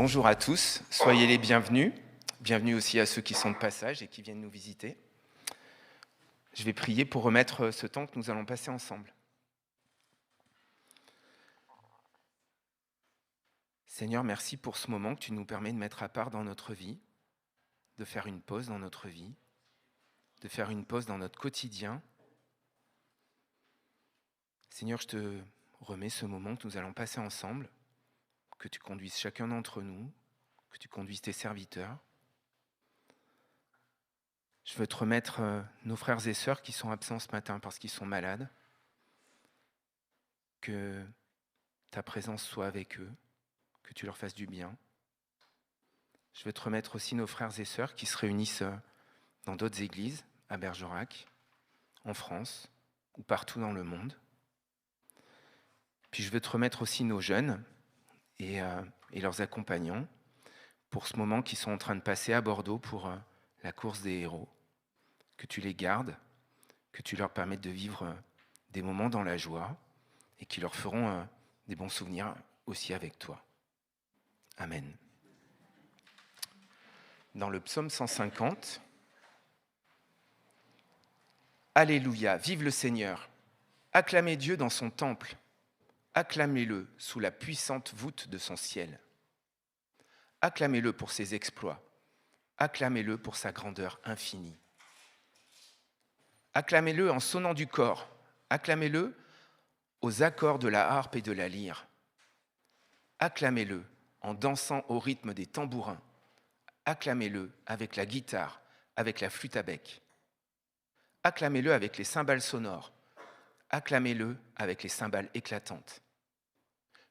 Bonjour à tous, soyez les bienvenus. Bienvenue aussi à ceux qui sont de passage et qui viennent nous visiter. Je vais prier pour remettre ce temps que nous allons passer ensemble. Seigneur, merci pour ce moment que tu nous permets de mettre à part dans notre vie, de faire une pause dans notre vie, de faire une pause dans notre quotidien. Seigneur, je te remets ce moment que nous allons passer ensemble, que tu conduises chacun d'entre nous, que tu conduises tes serviteurs. Je veux te remettre nos frères et sœurs qui sont absents ce matin parce qu'ils sont malades. Que ta présence soit avec eux, que tu leur fasses du bien. Je veux te remettre aussi nos frères et sœurs qui se réunissent dans d'autres églises, à Bergerac, en France ou partout dans le monde. Puis je veux te remettre aussi nos jeunes et leurs accompagnants pour ce moment qu'ils sont en train de passer à Bordeaux pour la course des héros. Que tu les gardes, que tu leur permettes de vivre des moments dans la joie et qui leur feront des bons souvenirs aussi avec toi. Amen. Dans le psaume 150, Alléluia, vive le Seigneur, acclamez Dieu dans son temple, acclamez-le sous la puissante voûte de son ciel. Acclamez-le pour ses exploits, acclamez-le pour sa grandeur infinie. Acclamez-le en sonnant du cor, acclamez-le aux accords de la harpe et de la lyre. Acclamez-le en dansant au rythme des tambourins. Acclamez-le avec la guitare, avec la flûte à bec. Acclamez-le avec les cymbales sonores. Acclamez-le avec les cymbales éclatantes.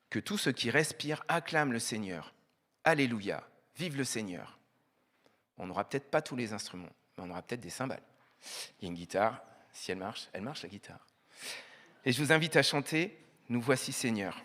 Que tout ce qui respire acclame le Seigneur. Alléluia, vive le Seigneur. On n'aura peut-être pas tous les instruments, mais on aura peut-être des cymbales. Il y a une guitare, si elle marche la guitare. Et je vous invite à chanter « Nous voici Seigneur ».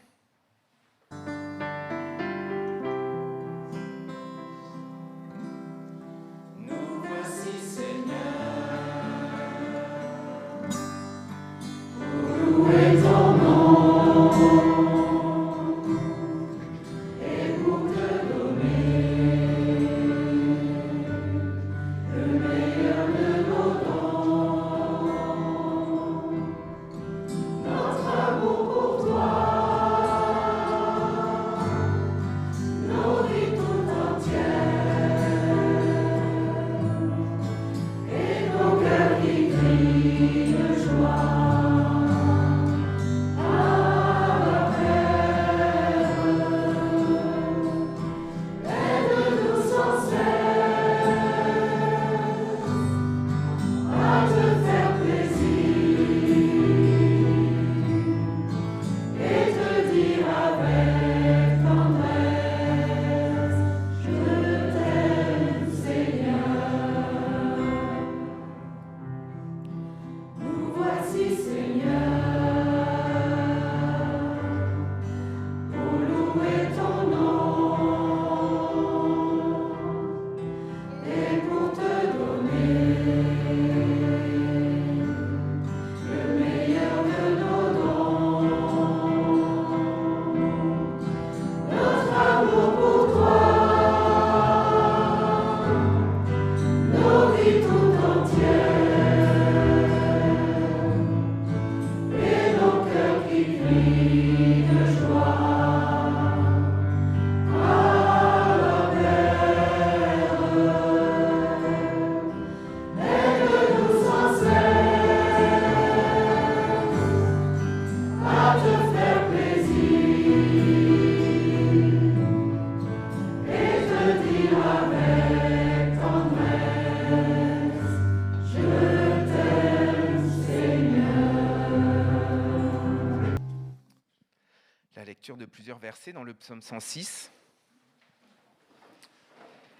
De plusieurs versets dans le psaume 106.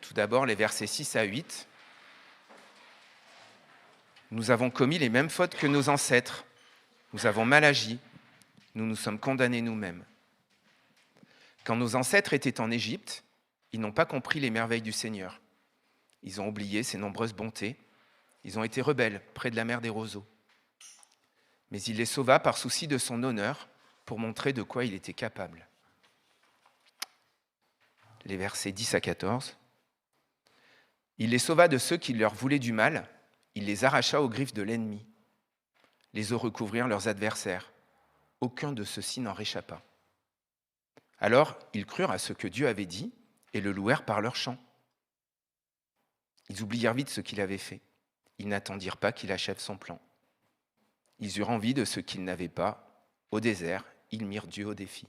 Tout d'abord, les versets 6 à 8. Nous avons commis les mêmes fautes que nos ancêtres. Nous avons mal agi. Nous nous sommes condamnés nous-mêmes. Quand nos ancêtres étaient en Égypte, ils n'ont pas compris les merveilles du Seigneur. Ils ont oublié ses nombreuses bontés. Ils ont été rebelles près de la mer des roseaux. Mais il les sauva par souci de son honneur, pour montrer de quoi il était capable. les versets 10 à 14. Il les sauva de ceux qui leur voulaient du mal, il les arracha aux griffes de l'ennemi. Les eaux recouvrirent leurs adversaires. Aucun de ceux-ci n'en réchappa. Alors ils crurent à ce que Dieu avait dit et le louèrent par leurs chants. Ils oublièrent vite ce qu'il avait fait. Ils n'attendirent pas qu'il achève son plan. Ils eurent envie de ce qu'ils n'avaient pas. Au désert, ils mirent Dieu au défi.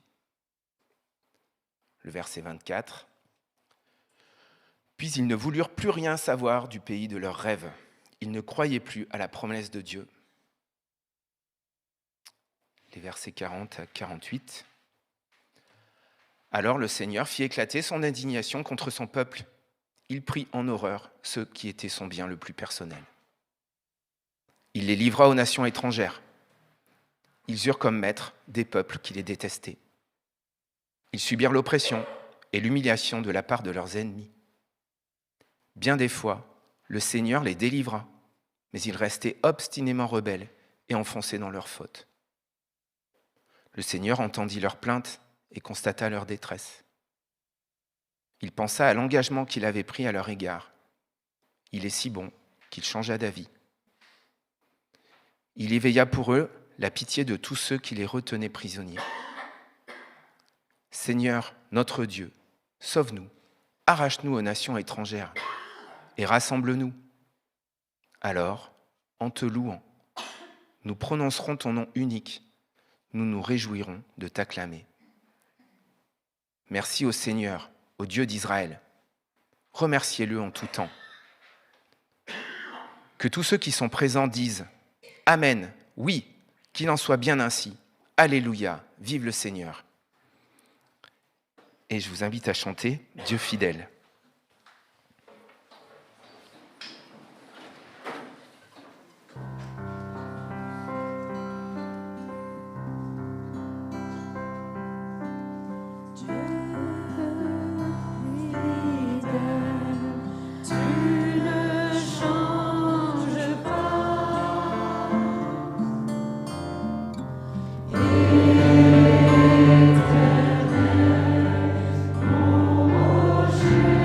Le verset 24. Puis ils ne voulurent plus rien savoir du pays de leurs rêves. Ils ne croyaient plus à la promesse de Dieu. Les versets 40 à 48. Alors le Seigneur fit éclater son indignation contre son peuple. Il prit en horreur ceux qui étaient son bien le plus personnel. Il les livra aux nations étrangères. Ils eurent comme maîtres des peuples qui les détestaient. Ils subirent l'oppression et l'humiliation de la part de leurs ennemis. Bien des fois, le Seigneur les délivra, mais ils restaient obstinément rebelles et enfoncés dans leurs fautes. Le Seigneur entendit leurs plaintes et constata leur détresse. Il pensa à l'engagement qu'il avait pris à leur égard. Il est si bon qu'il changea d'avis. Il éveilla pour eux la pitié de tous ceux qui les retenaient prisonniers. Seigneur, notre Dieu, sauve-nous, arrache-nous aux nations étrangères et rassemble-nous. Alors, en te louant, nous prononcerons ton nom unique, nous nous réjouirons de t'acclamer. Merci au Seigneur, au Dieu d'Israël. Remerciez-le en tout temps. Que tous ceux qui sont présents disent « Amen, oui, qu'il en soit bien ainsi. Alléluia, vive le Seigneur ». Et je vous invite à chanter « Dieu fidèle ». Éternel, mon rocher.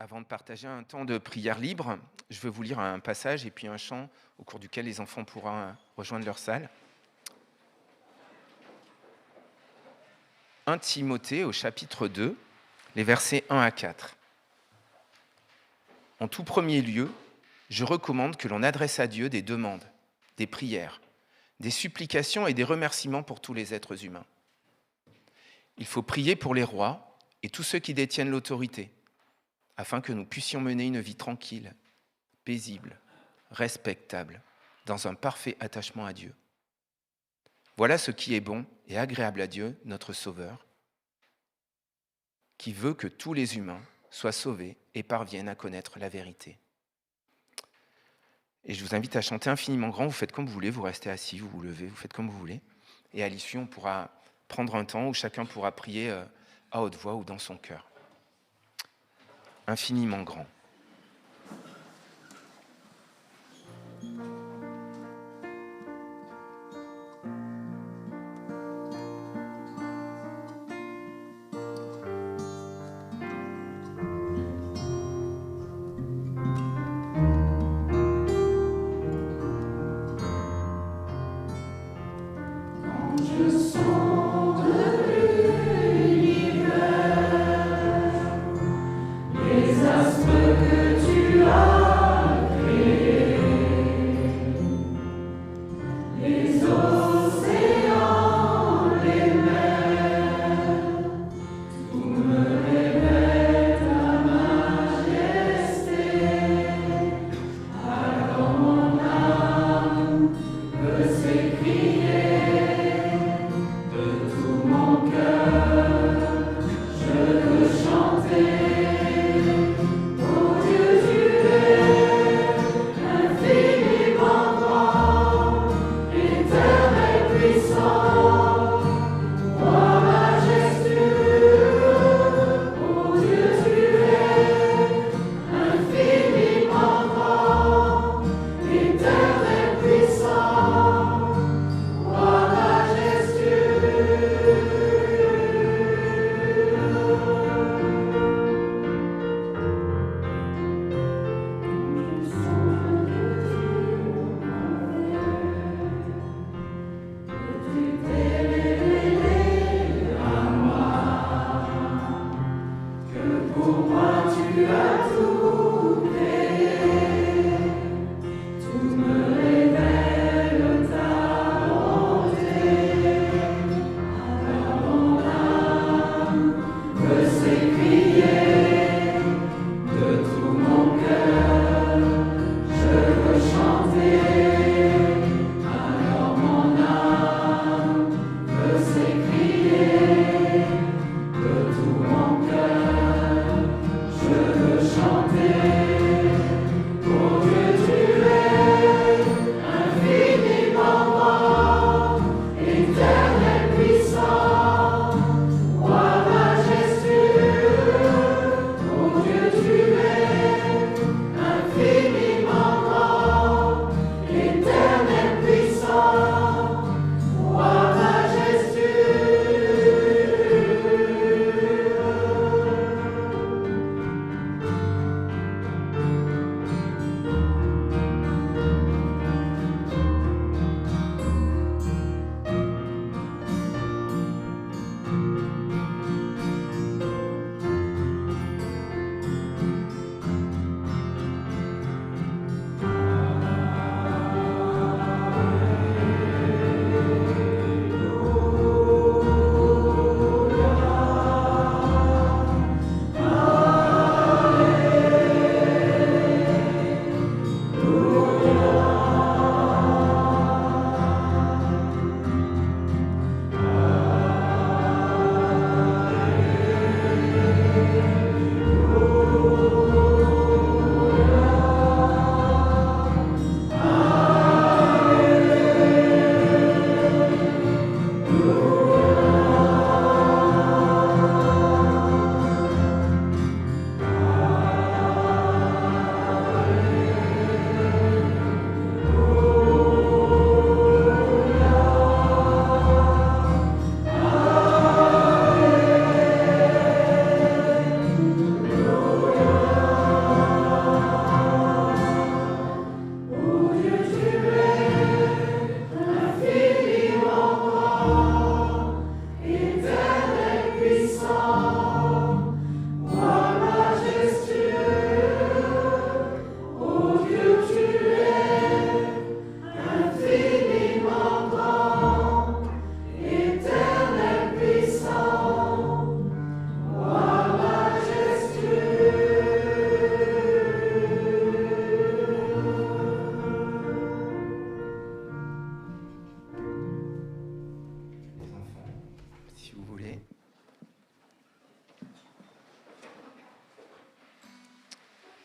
Avant de partager un temps de prière libre, je veux vous lire un passage et puis un chant au cours duquel les enfants pourront rejoindre leur salle. 1 Timothée au chapitre 2, les versets 1 à 4. En tout premier lieu, je recommande que l'on adresse à Dieu des demandes, des prières, des supplications et des remerciements pour tous les êtres humains. Il faut prier pour les rois et tous ceux qui détiennent l'autorité, afin que nous puissions mener une vie tranquille, paisible, respectable, dans un parfait attachement à Dieu. Voilà ce qui est bon et agréable à Dieu, notre Sauveur, qui veut que tous les humains soient sauvés et parviennent à connaître la vérité. Et je vous invite à chanter infiniment grand, vous faites comme vous voulez, vous restez assis, vous vous levez, vous faites comme vous voulez. Et à l'issue, on pourra prendre un temps où chacun pourra prier à haute voix ou dans son cœur. Infiniment grand.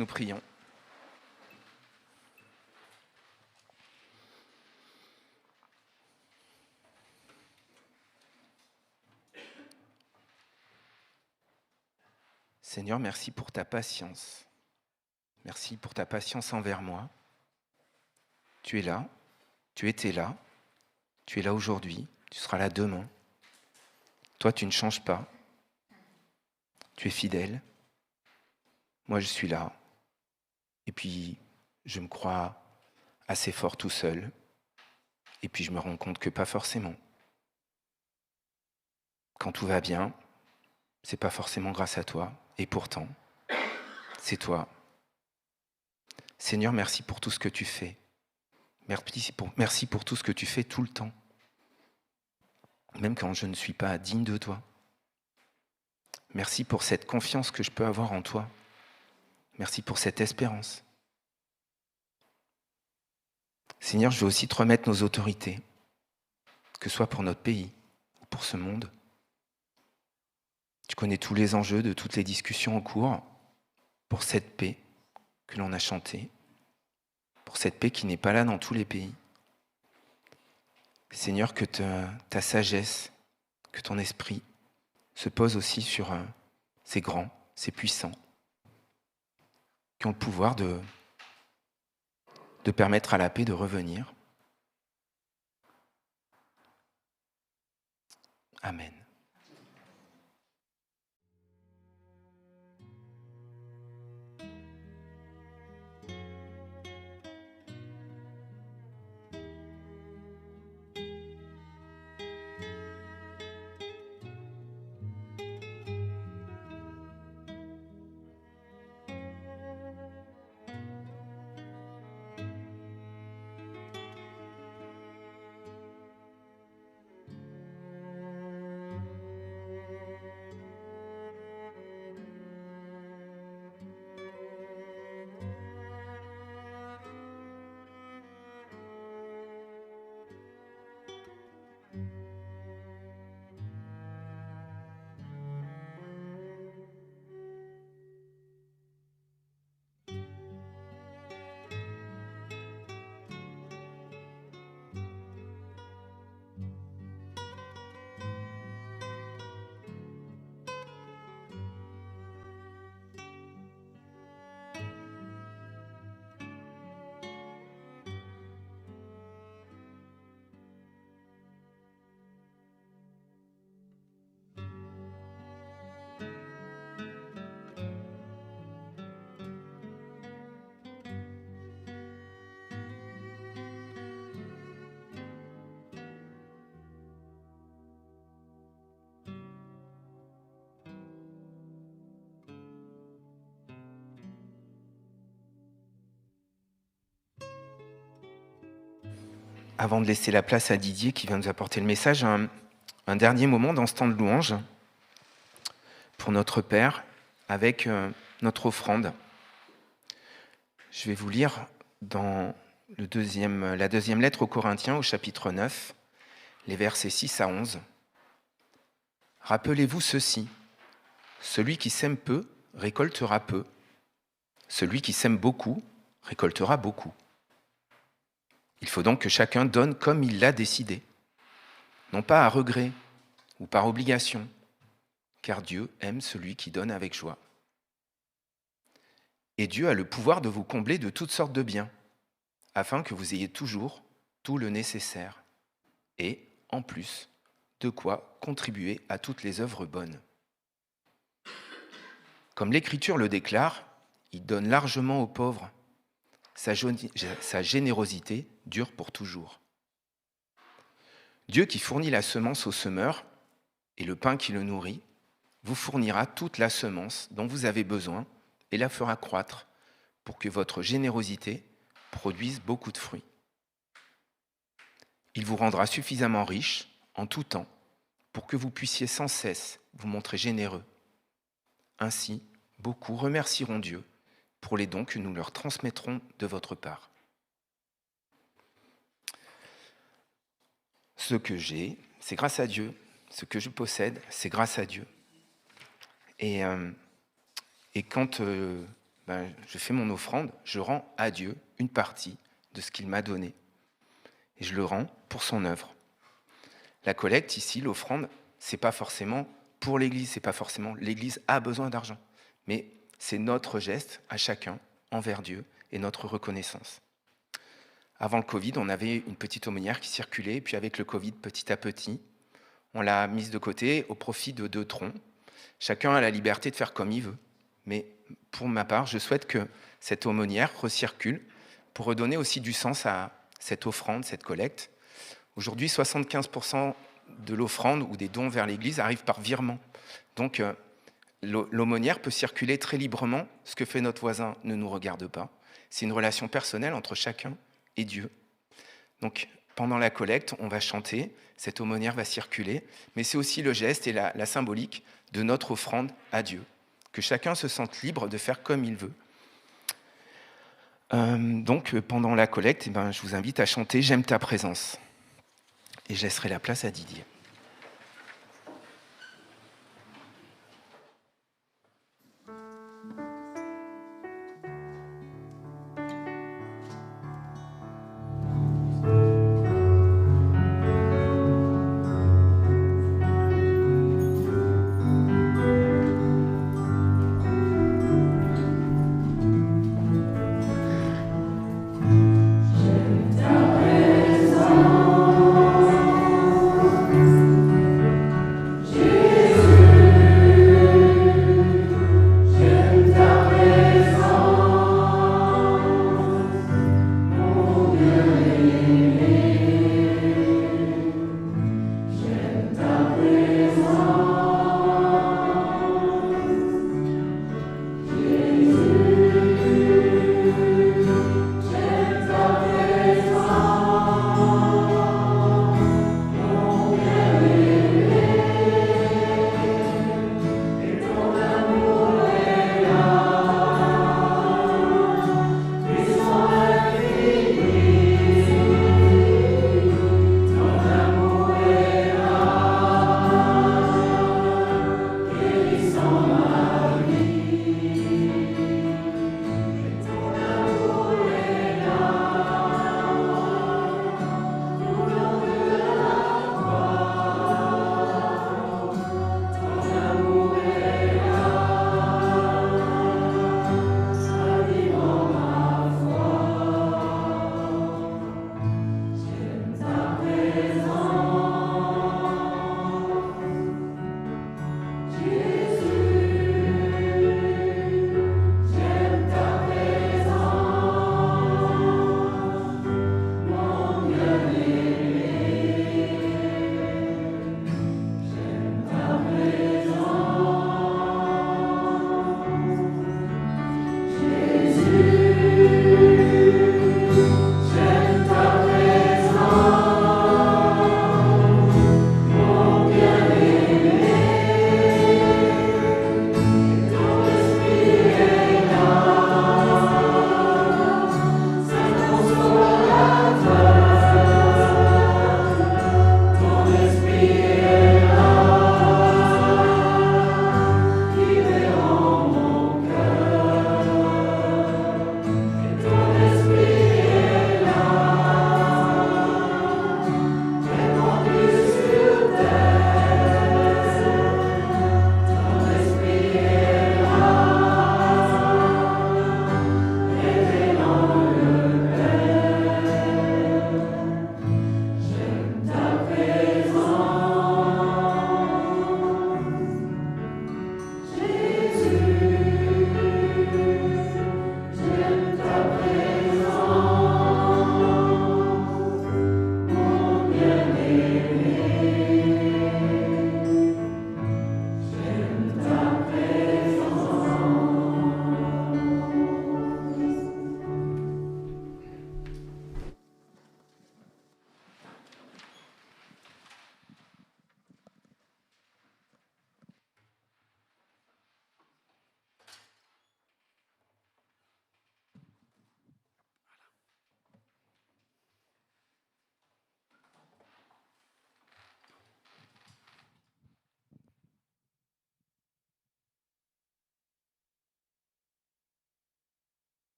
Nous prions. Seigneur, merci pour ta patience. Merci pour ta patience envers moi. Tu es là, tu étais là, tu es là aujourd'hui, tu seras là demain. Toi, tu ne changes pas. Tu es fidèle. Moi, je suis là. Et puis, je me crois assez fort tout seul. Et puis, je me rends compte que pas forcément. Quand tout va bien, c'est pas forcément grâce à toi. Et pourtant, c'est toi. Seigneur, merci pour tout ce que tu fais. Merci pour tout ce que tu fais tout le temps. Même quand je ne suis pas digne de toi. Merci pour cette confiance que je peux avoir en toi. Merci pour cette espérance. Seigneur, je veux aussi te remettre nos autorités, que ce soit pour notre pays ou pour ce monde. Tu connais tous les enjeux de toutes les discussions en cours pour cette paix que l'on a chantée, pour cette paix qui n'est pas là dans tous les pays. Seigneur, que ta sagesse, que ton esprit se pose aussi sur ces grands, ces puissants, qui ont le pouvoir de permettre à la paix de revenir. Amen. Avant de laisser la place à Didier qui vient nous apporter le message, un dernier moment dans ce temps de louange pour notre Père avec notre offrande. Je vais vous lire dans la deuxième lettre aux Corinthiens au chapitre 9, les versets 6 à 11. Rappelez-vous ceci, celui qui sème peu récoltera peu, celui qui sème beaucoup récoltera beaucoup. Il faut donc que chacun donne comme il l'a décidé, non pas à regret ou par obligation, car Dieu aime celui qui donne avec joie. Et Dieu a le pouvoir de vous combler de toutes sortes de biens, afin que vous ayez toujours tout le nécessaire, et, en plus, de quoi contribuer à toutes les œuvres bonnes. Comme l'Écriture le déclare, il donne largement aux pauvres. Sa générosité dure pour toujours. Dieu qui fournit la semence au semeur et le pain qui le nourrit, vous fournira toute la semence dont vous avez besoin et la fera croître pour que votre générosité produise beaucoup de fruits. Il vous rendra suffisamment riche en tout temps pour que vous puissiez sans cesse vous montrer généreux. Ainsi, beaucoup remercieront Dieu pour les dons que nous leur transmettrons de votre part. Ce que j'ai, c'est grâce à Dieu. Ce que je possède, c'est grâce à Dieu. Et quand je fais mon offrande, je rends à Dieu une partie de ce qu'il m'a donné. Et je le rends pour son œuvre. La collecte ici, l'offrande, c'est pas forcément pour l'Église, c'est pas forcément l'Église a besoin d'argent, mais c'est notre geste à chacun envers Dieu et notre reconnaissance. Avant le Covid, on avait une petite aumônière qui circulait, et puis avec le Covid, petit à petit, on l'a mise de côté au profit de 2 troncs. Chacun a la liberté de faire comme il veut, mais pour ma part, je souhaite que cette aumônière recircule pour redonner aussi du sens à cette offrande, cette collecte. Aujourd'hui, 75% de l'offrande ou des dons vers l'Église arrivent par virement. Donc, l'aumônière peut circuler très librement. Ce que fait notre voisin ne nous regarde pas. C'est une relation personnelle entre chacun et Dieu. Donc, pendant la collecte, on va chanter, cette aumônière va circuler, mais c'est aussi le geste et la symbolique de notre offrande à Dieu. Que chacun se sente libre de faire comme il veut. Donc, pendant la collecte, je vous invite à chanter « J'aime ta présence ». Et je laisserai la place à Didier. Ta présence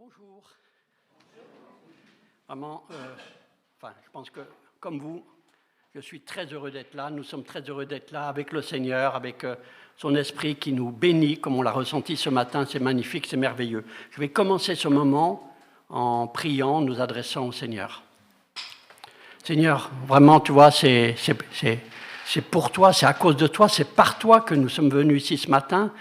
Bonjour. Vraiment, je pense que, comme vous, je suis très heureux d'être là. Nous sommes très heureux d'être là avec le Seigneur, avec son esprit qui nous bénit, comme on l'a ressenti ce matin. C'est magnifique, c'est merveilleux. Je vais commencer ce moment en priant, nous adressant au Seigneur. Seigneur, vraiment, tu vois, c'est pour toi, c'est à cause de toi, c'est par toi que nous sommes venus ici ce matin,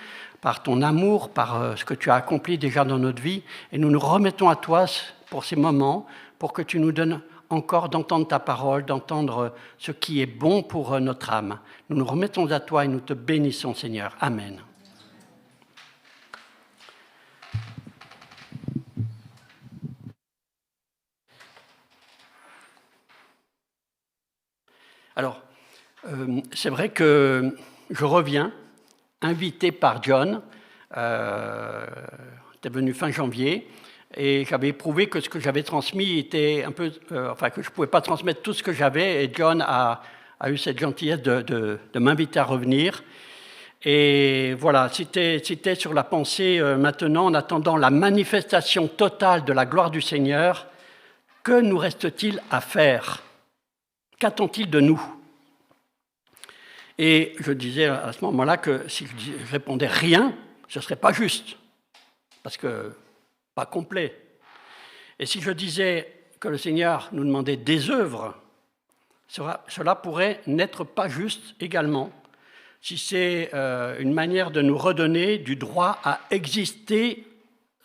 par ton amour, par ce que tu as accompli déjà dans notre vie. Et nous nous remettons à toi pour ces moments, pour que tu nous donnes encore d'entendre ta parole, d'entendre ce qui est bon pour notre âme. Nous nous remettons à toi et nous te bénissons, Seigneur. Amen. Alors, c'est vrai que je reviens, invité par John. Tu es venu fin janvier. Et j'avais éprouvé que ce que j'avais transmis était un peu... que je ne pouvais pas transmettre tout ce que j'avais. Et John a eu cette gentillesse de m'inviter à revenir. Et voilà, c'était sur la pensée maintenant, en attendant la manifestation totale de la gloire du Seigneur, que nous reste-t-il à faire? Qu'attend-il de nous? Et je disais à ce moment-là que si je répondais rien, ce ne serait pas juste. Parce que... pas complet. Et si je disais que le Seigneur nous demandait des œuvres, cela pourrait n'être pas juste également, si c'est une manière de nous redonner du droit à exister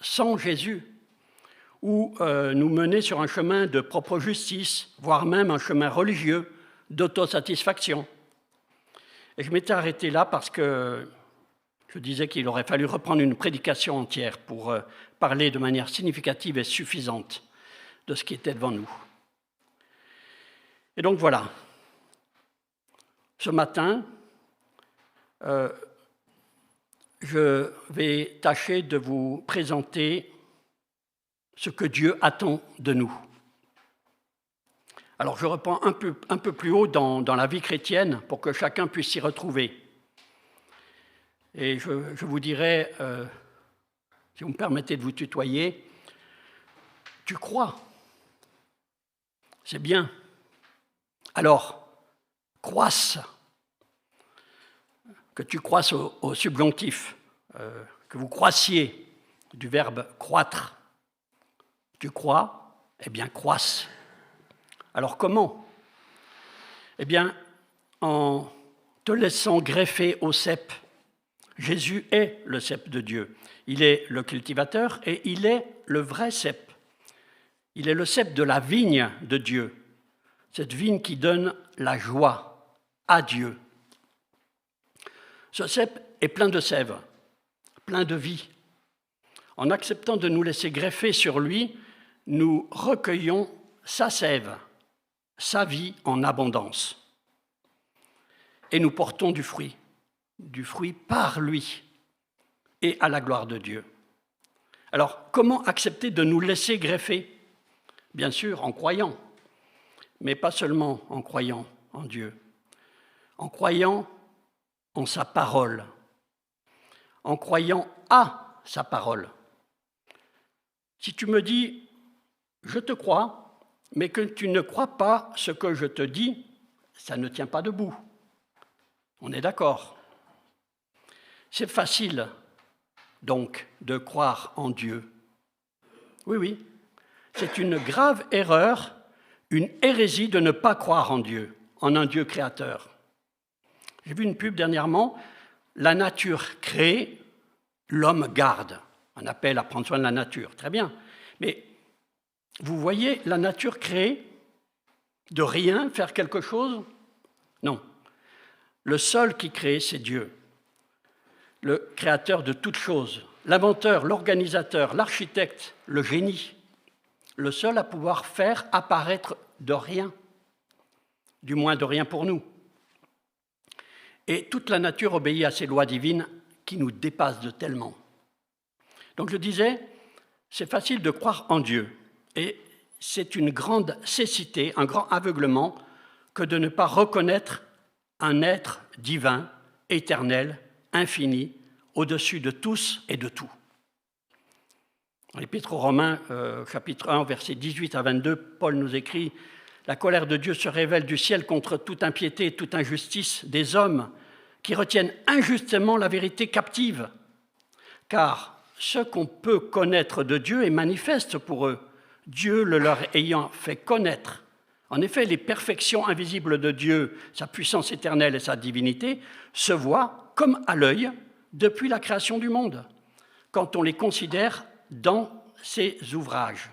sans Jésus, ou nous mener sur un chemin de propre justice, voire même un chemin religieux d'autosatisfaction. Et je m'étais arrêté là parce que je disais qu'il aurait fallu reprendre une prédication entière pour parler de manière significative et suffisante de ce qui était devant nous. Et donc voilà, ce matin, je vais tâcher de vous présenter ce que Dieu attend de nous. Alors je reprends un peu plus haut dans la vie chrétienne pour que chacun puisse s'y retrouver. Et je vous dirais, si vous me permettez de vous tutoyer, tu crois, c'est bien. Alors, croisse, que tu croisses au subjonctif, que vous croissiez, du verbe croître. Tu crois, eh bien croisse. Alors comment? Eh bien, en te laissant greffer au cep. Jésus est le cep de Dieu. Il est le cultivateur et il est le vrai cep. Il est le cep de la vigne de Dieu, cette vigne qui donne la joie à Dieu. Ce cep est plein de sève, plein de vie. En acceptant de nous laisser greffer sur lui, nous recueillons sa sève, sa vie en abondance. Et nous portons du fruit par lui et à la gloire de Dieu. Alors, comment accepter de nous laisser greffer? Bien sûr, en croyant, mais pas seulement en croyant en Dieu, en croyant en sa parole, en croyant à sa parole. Si tu me dis, je te crois, mais que tu ne crois pas ce que je te dis, ça ne tient pas debout. On est d'accord. C'est facile, donc, de croire en Dieu. Oui, c'est une grave erreur, une hérésie de ne pas croire en Dieu, en un Dieu créateur. J'ai vu une pub dernièrement, la nature crée, l'homme garde. Un appel à prendre soin de la nature, très bien. Mais vous voyez la nature créée, de rien, faire quelque chose? Non. Le seul qui crée, c'est Dieu. Le créateur de toutes choses, l'inventeur, l'organisateur, l'architecte, le génie, le seul à pouvoir faire apparaître de rien, du moins de rien pour nous. Et toute la nature obéit à ces lois divines qui nous dépassent de tellement. Donc je disais, c'est facile de croire en Dieu, et c'est une grande cécité, un grand aveuglement que de ne pas reconnaître un être divin, éternel, infini, au-dessus de tous et de tout. Dans l'Épître aux Romains, chapitre 1, versets 18 à 22, Paul nous écrit « La colère de Dieu se révèle du ciel contre toute impiété et toute injustice des hommes qui retiennent injustement la vérité captive. Car ce qu'on peut connaître de Dieu est manifeste pour eux, Dieu le leur ayant fait connaître. En effet, les perfections invisibles de Dieu, sa puissance éternelle et sa divinité, se voient comme à l'œil depuis la création du monde, quand on les considère dans ses ouvrages.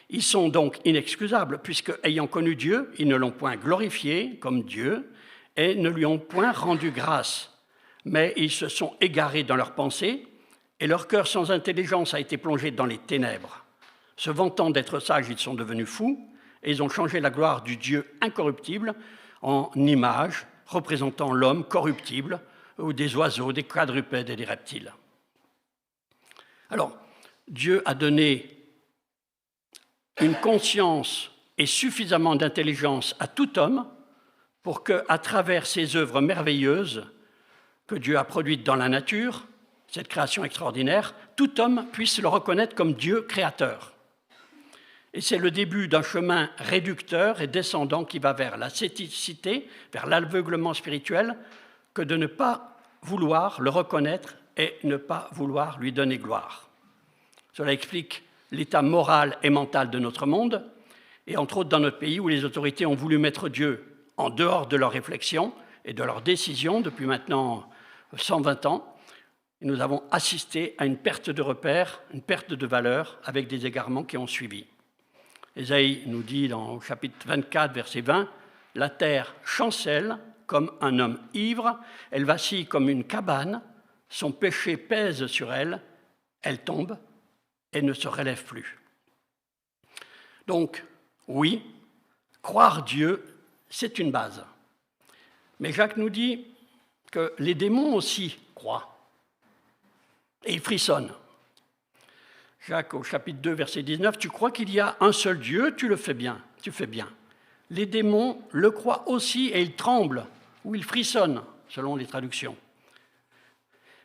Ils sont donc inexcusables, puisque, ayant connu Dieu, ils ne l'ont point glorifié comme Dieu et ne lui ont point rendu grâce. Mais ils se sont égarés dans leurs pensées, et leur cœur sans intelligence a été plongé dans les ténèbres. Se vantant d'être sages, ils sont devenus fous, et ils ont changé la gloire du Dieu incorruptible en image représentant l'homme corruptible, ou des oiseaux, des quadrupèdes et des reptiles. Alors, Dieu a donné une conscience et suffisamment d'intelligence à tout homme pour qu'à travers ces œuvres merveilleuses que Dieu a produites dans la nature, cette création extraordinaire, tout homme puisse le reconnaître comme Dieu créateur. Et c'est le début d'un chemin réducteur et descendant qui va vers la céticité, vers l'aveuglement spirituel, que de ne pas vouloir le reconnaître et ne pas vouloir lui donner gloire. Cela explique l'état moral et mental de notre monde, et entre autres dans notre pays où les autorités ont voulu mettre Dieu en dehors de leurs réflexions et de leurs décisions depuis maintenant 120 ans. Et nous avons assisté à une perte de repères, une perte de valeur avec des égarements qui ont suivi. Ésaïe nous dit dans le chapitre 24, verset 20, « La terre chancelle comme un homme ivre, elle vacille comme une cabane, son péché pèse sur elle, elle tombe et ne se relève plus. » Donc, oui, croire Dieu, c'est une base. Mais Jacques nous dit que les démons aussi croient. Et ils frissonnent. Jacques, au chapitre 2, verset 19, « Tu crois qu'il y a un seul Dieu, tu le fais bien, tu fais bien. Les démons le croient aussi et ils tremblent, ou ils frissonnent, selon les traductions. »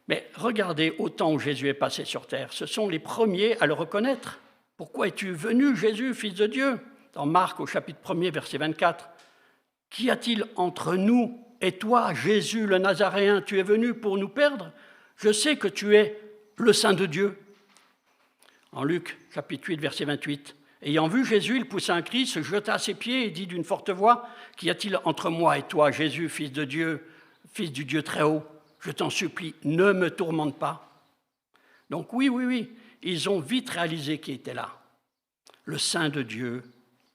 Mais regardez au temps où Jésus est passé sur terre, ce sont les premiers à le reconnaître. « Pourquoi es-tu venu, Jésus, fils de Dieu ?» Dans Marc, au chapitre 1er, verset 24, « Qu'y a-t-il entre nous et toi, Jésus le Nazaréen, tu es venu pour nous perdre? Je sais que tu es le Saint de Dieu. » En Luc, chapitre 8, verset 28, « Ayant vu Jésus, il poussa un cri, se jeta à ses pieds et dit d'une forte voix, « Qu'y a-t-il entre moi et toi, Jésus, fils de Dieu, fils du Dieu très haut? Je t'en supplie, ne me tourmente pas. » Donc oui, ils ont vite réalisé qui était là. Le Saint de Dieu,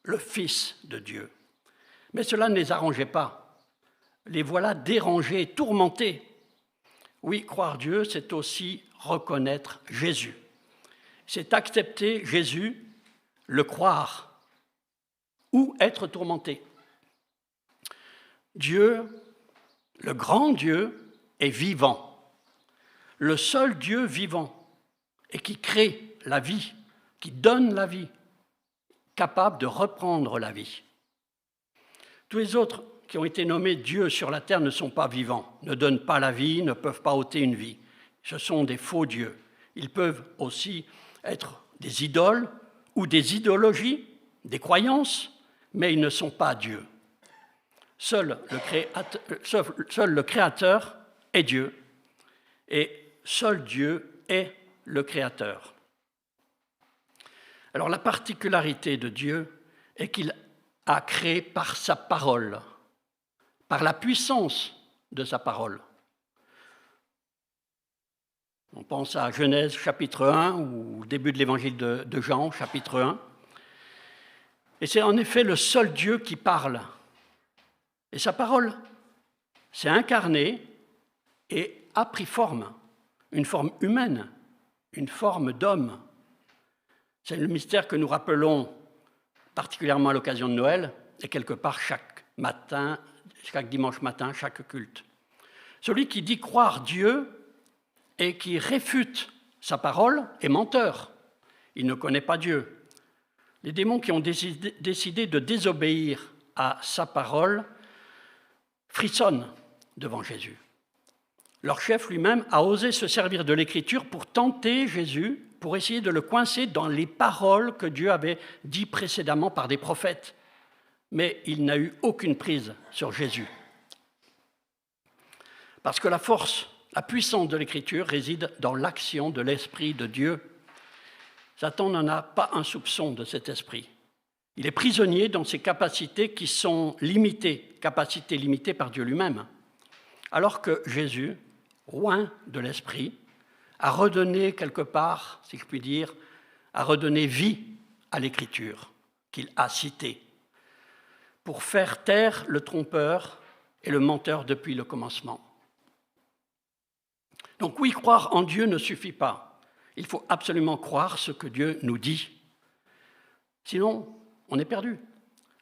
le Fils de Dieu. Mais cela ne les arrangeait pas. Les voilà dérangés, tourmentés. Oui, croire Dieu, c'est aussi reconnaître Jésus. C'est accepter Jésus, le croire, ou être tourmenté. Dieu, le grand Dieu, est vivant. Le seul Dieu vivant, et qui crée la vie, qui donne la vie, capable de reprendre la vie. Tous les autres qui ont été nommés Dieu sur la terre ne sont pas vivants, ne donnent pas la vie, ne peuvent pas ôter une vie. Ce sont des faux dieux. Ils peuvent aussi être des idoles ou des idéologies, des croyances, mais ils ne sont pas Dieu. Seul le Créateur est Dieu, et seul Dieu est le Créateur. Alors la particularité de Dieu est qu'il a créé par sa parole, par la puissance de sa parole. On pense à Genèse chapitre 1 ou au début de l'évangile de Jean chapitre 1. Et c'est en effet le seul Dieu qui parle. Et sa parole s'est incarnée et a pris forme, une forme humaine, une forme d'homme. C'est le mystère que nous rappelons particulièrement à l'occasion de Noël et quelque part chaque matin, chaque dimanche matin, chaque culte. Celui qui dit croire Dieu et qui réfute sa parole est menteur. Il ne connaît pas Dieu. Les démons qui ont décidé de désobéir à sa parole frissonnent devant Jésus. Leur chef lui-même a osé se servir de l'Écriture pour tenter Jésus pour essayer de le coincer dans les paroles que Dieu avait dites précédemment par des prophètes. Mais il n'a eu aucune prise sur Jésus. Parce que la force, la puissance de l'Écriture réside dans l'action de l'Esprit de Dieu. Satan n'en a pas un soupçon de cet esprit. Il est prisonnier dans ses capacités qui sont limitées, capacités limitées par Dieu lui-même. Alors que Jésus, loin de l'esprit, a redonné quelque part, si je puis dire, a redonné vie à l'Écriture qu'il a citée pour faire taire le trompeur et le menteur depuis le commencement. Donc oui, croire en Dieu ne suffit pas. Il faut absolument croire ce que Dieu nous dit. Sinon, on est perdu.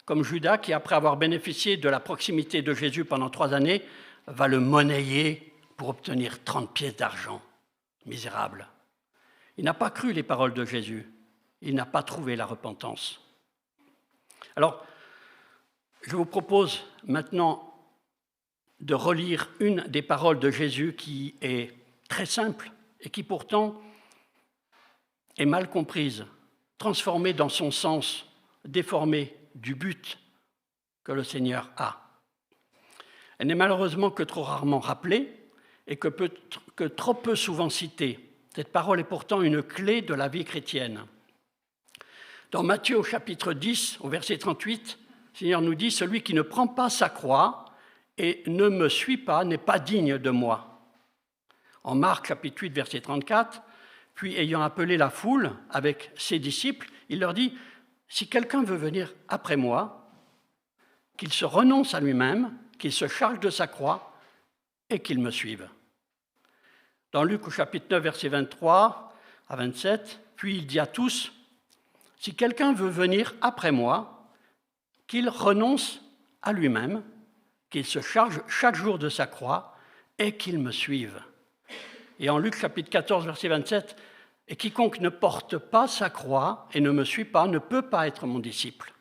Comme Judas qui, après avoir bénéficié de la proximité de Jésus pendant 3 années, va le monnayer pour obtenir 30 pièces d'argent. Misérable. Il n'a pas cru les paroles de Jésus. Il n'a pas trouvé la repentance. Alors, je vous propose maintenant de relire une des paroles de Jésus qui est très simple et qui pourtant est mal comprise, transformée dans son sens, déformée du but que le Seigneur a. Elle n'est malheureusement que trop rarement rappelée et que trop peu souvent citée. Cette parole est pourtant une clé de la vie chrétienne. Dans Matthieu au chapitre 10, au verset 38, le Seigneur nous dit « Celui qui ne prend pas sa croix et ne me suit pas n'est pas digne de moi. » En Marc chapitre 8, verset 34, puis ayant appelé la foule avec ses disciples, il leur dit « Si quelqu'un veut venir après moi, qu'il se renonce à lui-même, qu'il se charge de sa croix et qu'il me suive. » Dans Luc au chapitre 9, verset 23 à 27, puis il dit à tous « Si quelqu'un veut venir après moi, qu'il renonce à lui-même, qu'il se charge chaque jour de sa croix et qu'il me suive. » Et en Luc chapitre 14, verset 27, « Et quiconque ne porte pas sa croix et ne me suit pas ne peut pas être mon disciple. »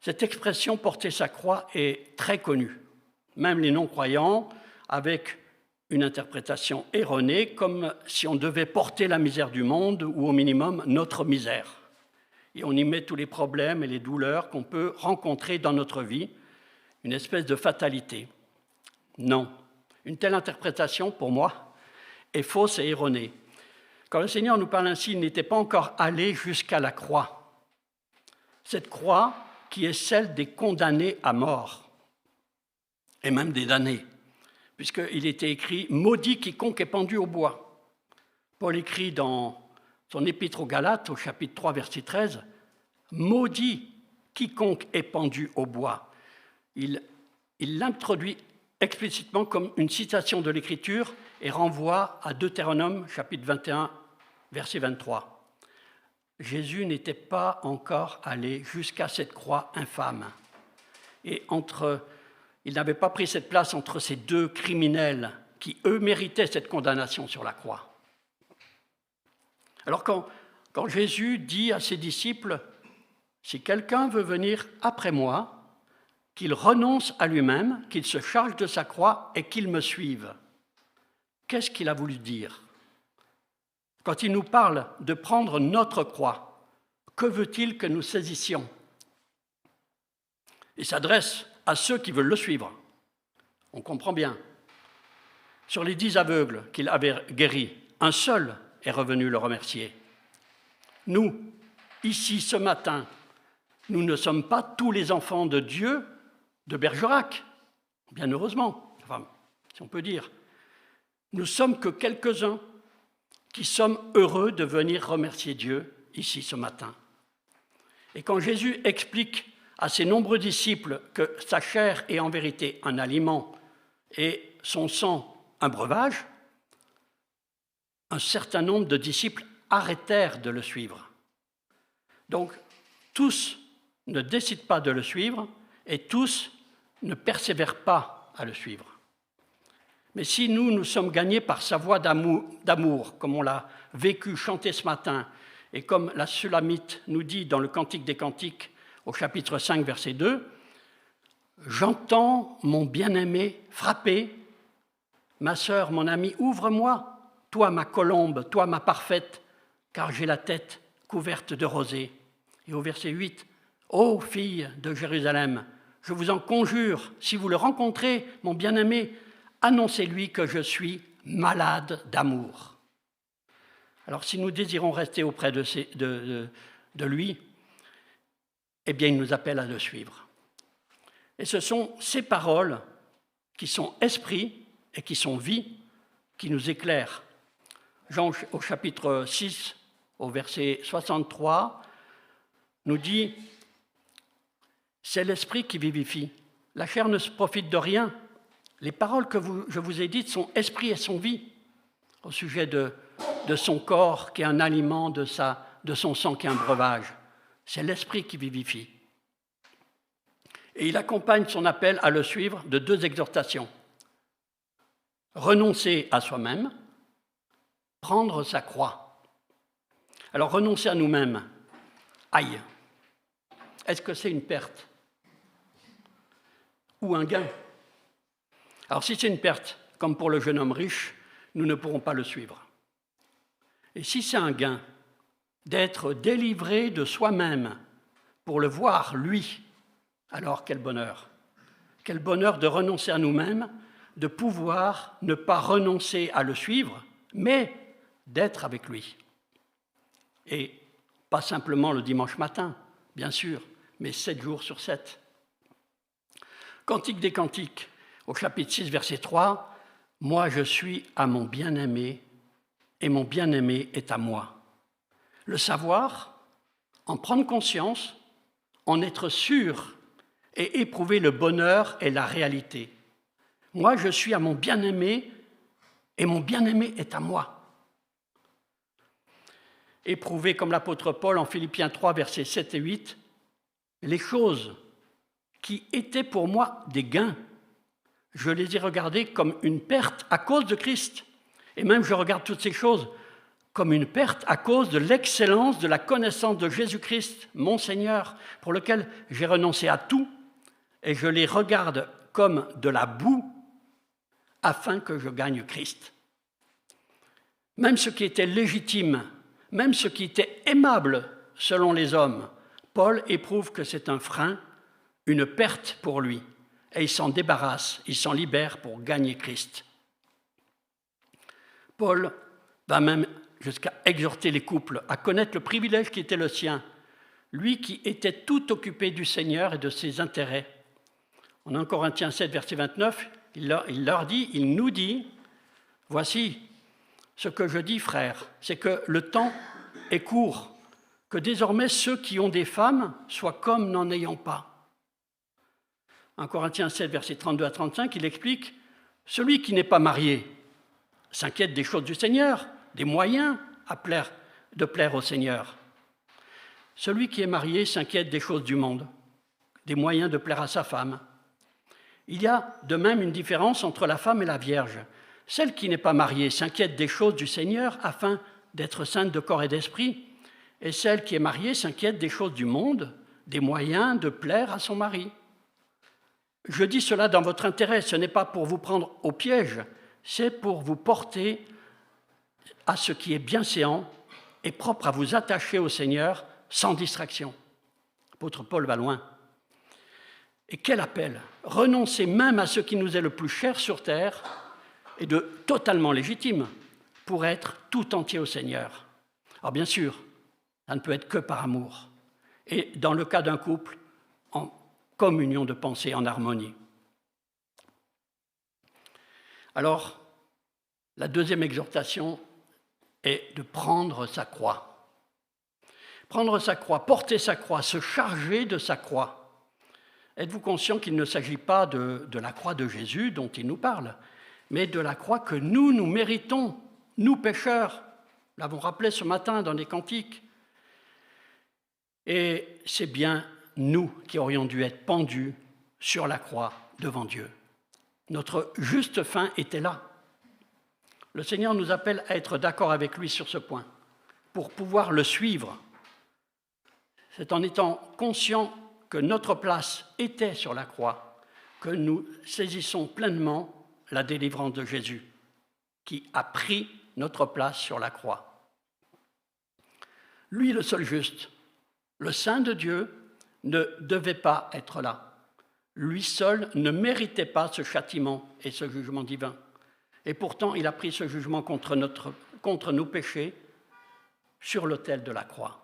Cette expression « porter sa croix » est très connue. Même les non-croyants, avec une interprétation erronée, comme si on devait porter la misère du monde ou au minimum notre misère. Et on y met tous les problèmes et les douleurs qu'on peut rencontrer dans notre vie, une espèce de fatalité. Non, une telle interprétation, pour moi, est fausse et erronée. Quand le Seigneur nous parle ainsi, il n'était pas encore allé jusqu'à la croix. Cette croix qui est celle des condamnés à mort, et même des damnés, puisqu'il était écrit « Maudit quiconque est pendu au bois ». Paul écrit dans son épître aux Galates, au chapitre 3, verset 13, « Maudit quiconque est pendu au bois ». Il l'introduit explicitement comme une citation de l'Écriture et renvoie à Deutéronome, chapitre 21, verset 23. Jésus n'était pas encore allé jusqu'à cette croix infâme. Et il n'avait pas pris cette place entre ces deux criminels qui, eux, méritaient cette condamnation sur la croix. Alors quand Jésus dit à ses disciples, « Si quelqu'un veut venir après moi, qu'il renonce à lui-même, qu'il se charge de sa croix et qu'il me suive. » Qu'est-ce qu'il a voulu dire? Quand il nous parle de prendre notre croix, que veut-il que nous saisissions? Il s'adresse à ceux qui veulent le suivre. On comprend bien. Sur les 10 aveugles qu'il avait guéris, un seul est revenu le remercier. Nous, ici ce matin, nous ne sommes pas tous les enfants de Dieu de Bergerac, bien heureusement, enfin, si on peut dire. Nous sommes que quelques-uns qui sommes heureux de venir remercier Dieu ici ce matin. Et quand Jésus explique à ses nombreux disciples que sa chair est en vérité un aliment et son sang un breuvage, un certain nombre de disciples arrêtèrent de le suivre. Donc, tous ne décident pas de le suivre et tous ne persévèrent pas à le suivre. Mais si nous sommes gagnés par sa voix d'amour, comme on l'a vécu, chanté ce matin, et comme la Sulamite nous dit dans le Cantique des Cantiques, au chapitre 5, verset 2, « J'entends mon bien-aimé frapper, ma sœur, mon ami, ouvre-moi, toi ma colombe, toi ma parfaite, car j'ai la tête couverte de rosée. Et au verset 8, ô fille de Jérusalem, je vous en conjure, si vous le rencontrez, mon bien-aimé, annoncez-lui que je suis malade d'amour. Alors si nous désirons rester auprès de lui, eh bien il nous appelle à le suivre. Et ce sont ces paroles qui sont esprit et qui sont vie, qui nous éclairent. Jean, au chapitre 6, au verset 63, nous dit « C'est l'esprit qui vivifie. La chair ne se profite de rien. Les paroles que je vous ai dites sont esprit et sont vie. » Au sujet de son corps qui est un aliment, de son sang qui est un breuvage. C'est l'esprit qui vivifie. Et il accompagne son appel à le suivre de 2 exhortations. Renoncer à soi-même, prendre sa croix. Alors renoncer à nous-mêmes, aïe, est-ce que c'est une perte ou un gain? Alors si c'est une perte, comme pour le jeune homme riche, nous ne pourrons pas le suivre. Et si c'est un gain, d'être délivré de soi-même pour le voir, lui, alors quel bonheur! Quel bonheur de renoncer à nous-mêmes, de pouvoir ne pas renoncer à le suivre, mais d'être avec lui. Et pas simplement le dimanche matin, bien sûr, mais 7 jours sur 7. Cantique des Cantiques, au chapitre 6, verset 3, « Moi je suis à mon bien-aimé, et mon bien-aimé est à moi. » Le savoir, en prendre conscience, en être sûr et éprouver le bonheur et la réalité. Moi, je suis à mon bien-aimé et mon bien-aimé est à moi. Éprouver, comme l'apôtre Paul en Philippiens 3, versets 7 et 8, les choses qui étaient pour moi des gains, je les ai regardées comme une perte à cause de Christ. Et même je regarde toutes ces choses comme une perte à cause de l'excellence de la connaissance de Jésus-Christ, mon Seigneur, pour lequel j'ai renoncé à tout, et je les regarde comme de la boue, afin que je gagne Christ. Même ce qui était légitime, même ce qui était aimable selon les hommes, Paul éprouve que c'est un frein, une perte pour lui, et il s'en débarrasse, il s'en libère pour gagner Christ. Paul va même jusqu'à exhorter les couples à connaître le privilège qui était le sien, lui qui était tout occupé du Seigneur et de ses intérêts. En 1 Corinthiens 7, verset 29, il nous dit, « Voici ce que je dis, frères, c'est que le temps est court, que désormais ceux qui ont des femmes soient comme n'en ayant pas. » 1 Corinthiens 7, verset 32 à 35, il explique, « Celui qui n'est pas marié s'inquiète des choses du Seigneur, des moyens de plaire au Seigneur. Celui qui est marié s'inquiète des choses du monde, des moyens de plaire à sa femme. Il y a de même une différence entre la femme et la vierge. Celle qui n'est pas mariée s'inquiète des choses du Seigneur afin d'être sainte de corps et d'esprit, et celle qui est mariée s'inquiète des choses du monde, des moyens de plaire à son mari. Je dis cela dans votre intérêt, ce n'est pas pour vous prendre au piège, c'est pour vous porter à ce qui est bienséant et propre à vous attacher au Seigneur sans distraction. L'apôtre Paul va loin. Et quel appel! Renoncer même à ce qui nous est le plus cher sur terre et de totalement légitime pour être tout entier au Seigneur. Alors bien sûr, ça ne peut être que par amour. Et dans le cas d'un couple, en communion de pensée, en harmonie. Alors, la deuxième exhortation est de prendre sa croix. Prendre sa croix, porter sa croix, se charger de sa croix. Êtes-vous conscient qu'il ne s'agit pas de la croix de Jésus dont il nous parle, mais de la croix que nous méritons, nous pécheurs, l'avons rappelé ce matin dans les cantiques. Et c'est bien nous qui aurions dû être pendus sur la croix devant Dieu. Notre juste fin était là. Le Seigneur nous appelle à être d'accord avec lui sur ce point, pour pouvoir le suivre. C'est en étant conscient que notre place était sur la croix que nous saisissons pleinement la délivrance de Jésus, qui a pris notre place sur la croix. Lui, le seul juste, le Saint de Dieu, ne devait pas être là. Lui seul ne méritait pas ce châtiment et ce jugement divin. Et pourtant, il a pris ce jugement contre nos péchés sur l'autel de la croix.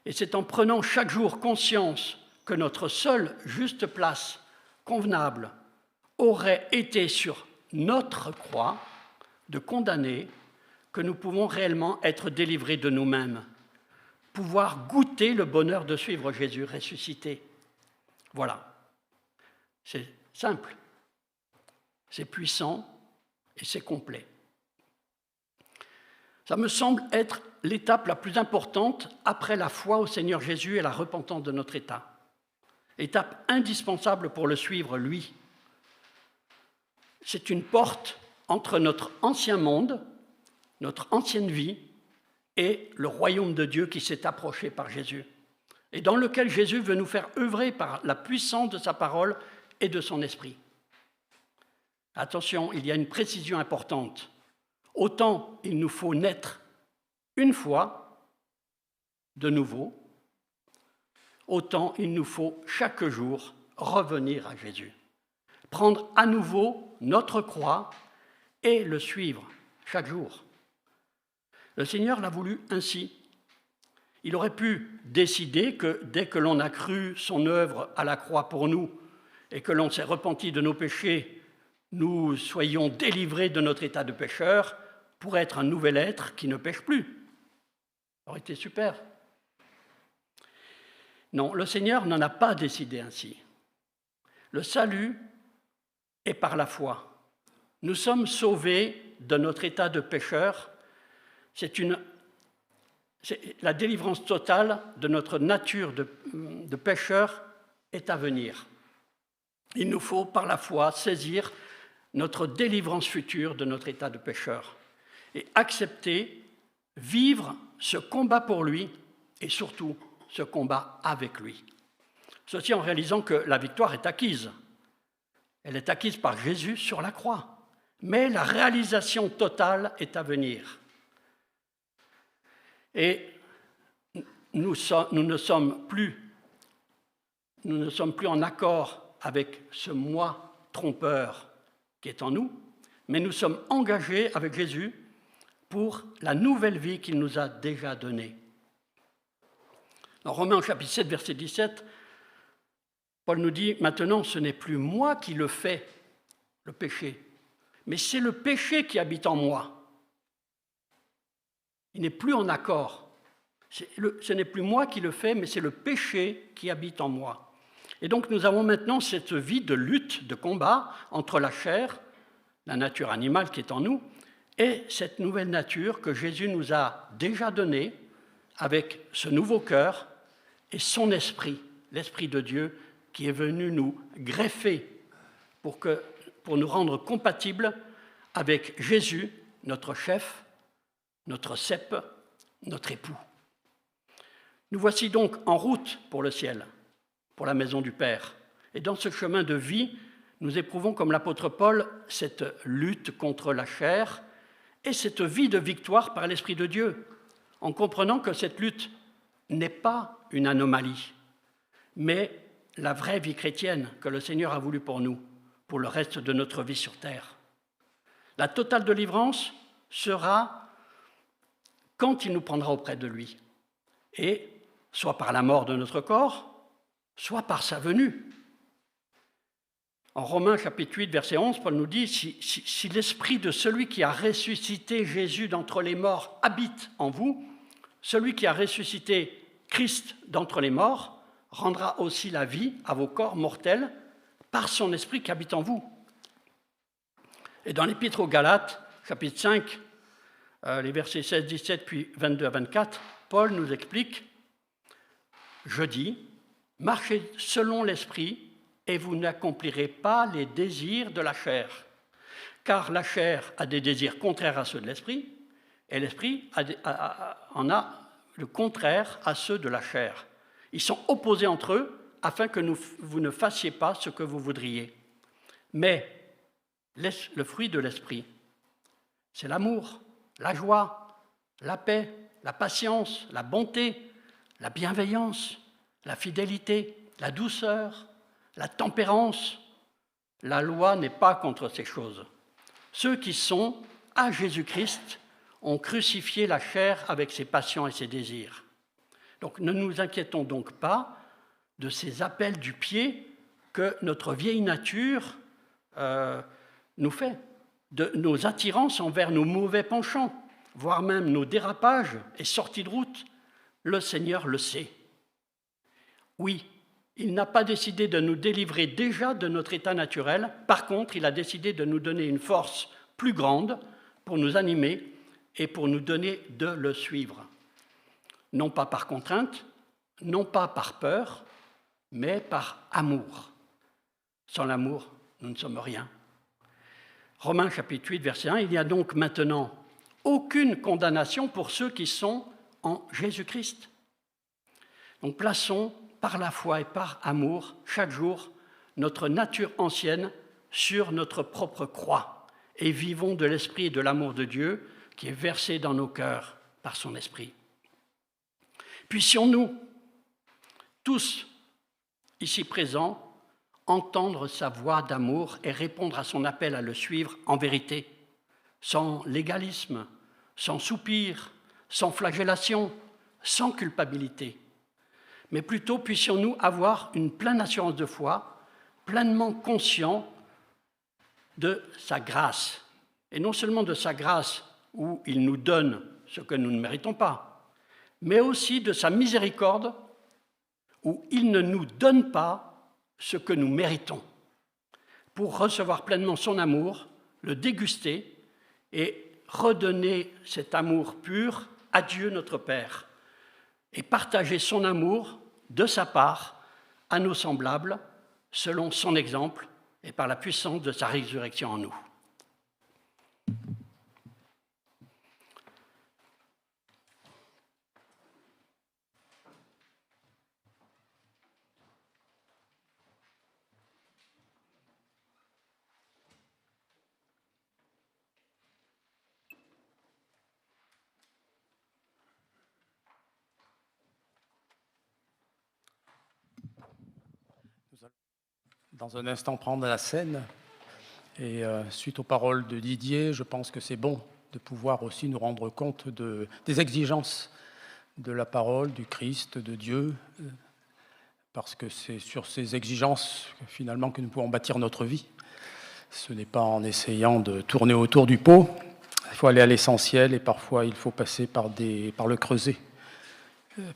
Et c'est en prenant chaque jour conscience que notre seule juste place convenable aurait été sur notre croix de condamner que nous pouvons réellement être délivrés de nous-mêmes, pouvoir goûter le bonheur de suivre Jésus ressuscité. Voilà, c'est simple, c'est puissant et c'est complet. Ça me semble être l'étape la plus importante après la foi au Seigneur Jésus et la repentance de notre état. Étape indispensable pour le suivre, lui. C'est une porte entre notre ancien monde, notre ancienne vie, et le royaume de Dieu qui s'est approché par Jésus, et dans lequel Jésus veut nous faire œuvrer par la puissance de sa parole et de son esprit. Attention, il y a une précision importante. Autant il nous faut naître une fois de nouveau, autant il nous faut chaque jour revenir à Jésus, prendre à nouveau notre croix et le suivre chaque jour. Le Seigneur l'a voulu ainsi. Il aurait pu décider que dès que l'on a cru son œuvre à la croix pour nous et que l'on s'est repenti de nos péchés, nous soyons délivrés de notre état de pécheur pour être un nouvel être qui ne pêche plus. Ça aurait été super. Non, le Seigneur n'en a pas décidé ainsi. Le salut est par la foi. Nous sommes sauvés de notre état de pécheur. La délivrance totale de notre nature de pécheur est à venir. Il nous faut, par la foi, saisir notre délivrance future de notre état de pécheur et accepter, vivre ce combat pour lui et surtout ce combat avec lui. Ceci en réalisant que la victoire est acquise. Elle est acquise par Jésus sur la croix, mais la réalisation totale est à venir. Et nous ne sommes plus en accord avec ce moi trompeur qui est en nous, mais nous sommes engagés avec Jésus pour la nouvelle vie qu'il nous a déjà donnée. Dans Romains chapitre 7, verset 17, Paul nous dit « Maintenant, ce n'est plus moi qui le fais, le péché, mais c'est le péché qui habite en moi. » Il n'est plus en accord. Ce n'est plus moi qui le fais, mais c'est le péché qui habite en moi. Et donc nous avons maintenant cette vie de lutte, de combat entre la chair, la nature animale qui est en nous, et cette nouvelle nature que Jésus nous a déjà donnée avec ce nouveau cœur et son esprit, l'Esprit de Dieu qui est venu nous greffer pour nous rendre compatibles avec Jésus, notre chef, notre cep, notre époux. Nous voici donc en route pour le ciel, pour la maison du Père. Et dans ce chemin de vie, nous éprouvons, comme l'apôtre Paul, cette lutte contre la chair et cette vie de victoire par l'Esprit de Dieu, en comprenant que cette lutte n'est pas une anomalie, mais la vraie vie chrétienne que le Seigneur a voulu pour nous, pour le reste de notre vie sur terre. La totale délivrance sera quand il nous prendra auprès de lui, et soit par la mort de notre corps, soit par sa venue. En Romains chapitre 8, verset 11, Paul nous dit « Si l'esprit de celui qui a ressuscité Jésus d'entre les morts habite en vous, celui qui a ressuscité Christ d'entre les morts rendra aussi la vie à vos corps mortels par son esprit qui habite en vous. » Et dans l'Épître aux Galates, chapitre 5, les versets 16, 17, puis 22 à 24, Paul nous explique « Je dis, marchez selon l'esprit, et vous n'accomplirez pas les désirs de la chair. Car la chair a des désirs contraires à ceux de l'esprit, et l'esprit en a le contraire à ceux de la chair. Ils sont opposés entre eux, afin que vous ne fassiez pas ce que vous voudriez. Mais le fruit de l'esprit, c'est l'amour, la joie, la paix, la patience, la bonté, la bienveillance, la fidélité, la douceur, la tempérance. La loi n'est pas contre ces choses. Ceux qui sont à Jésus-Christ ont crucifié la chair avec ses passions et ses désirs. Donc ne nous inquiétons donc pas de ces appels du pied que notre vieille nature nous fait, de nos attirances envers nos mauvais penchants, voire même nos dérapages et sorties de route. Le Seigneur le sait. Oui, il n'a pas décidé de nous délivrer déjà de notre état naturel. Par contre, il a décidé de nous donner une force plus grande pour nous animer et pour nous donner de le suivre. Non pas par contrainte, non pas par peur, mais par amour. Sans l'amour, nous ne sommes rien. Romains chapitre 8, verset 1, il n'y a donc maintenant aucune condamnation pour ceux qui sont en Jésus-Christ. Donc plaçons par la foi et par amour, chaque jour, notre nature ancienne sur notre propre croix et vivons de l'esprit et de l'amour de Dieu qui est versé dans nos cœurs par son esprit. Puissions-nous, tous ici présents, entendre sa voix d'amour et répondre à son appel à le suivre en vérité, sans légalisme, sans soupir, sans flagellation, sans culpabilité. Mais plutôt puissions-nous avoir une pleine assurance de foi, pleinement conscients de sa grâce. Et non seulement de sa grâce où il nous donne ce que nous ne méritons pas, mais aussi de sa miséricorde où il ne nous donne pas ce que nous méritons, pour recevoir pleinement son amour, le déguster et redonner cet amour pur à Dieu notre Père et partager son amour de sa part à nos semblables selon son exemple et par la puissance de sa résurrection en nous. Dans un instant prendre la scène et suite aux paroles de Didier, je pense que c'est bon de pouvoir aussi nous rendre compte des exigences de la parole, du Christ, de Dieu, parce que c'est sur ces exigences finalement que nous pouvons bâtir notre vie. Ce n'est pas en essayant de tourner autour du pot, il faut aller à l'essentiel et parfois il faut passer par le creuset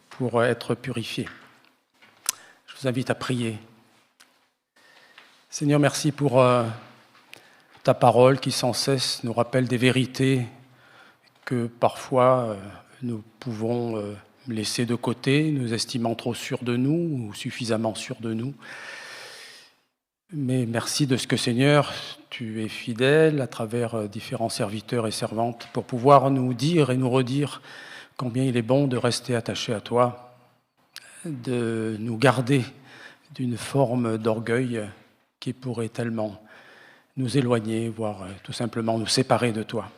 pour être purifié. Je vous invite à prier. Seigneur, merci pour ta parole qui sans cesse nous rappelle des vérités que parfois nous pouvons laisser de côté, nous estimant trop sûrs de nous ou suffisamment sûrs de nous. Mais merci de ce que, Seigneur, tu es fidèle à travers différents serviteurs et servantes pour pouvoir nous dire et nous redire combien il est bon de rester attaché à toi, de nous garder d'une forme d'orgueil qui pourrait tellement nous éloigner, voire tout simplement nous séparer de toi.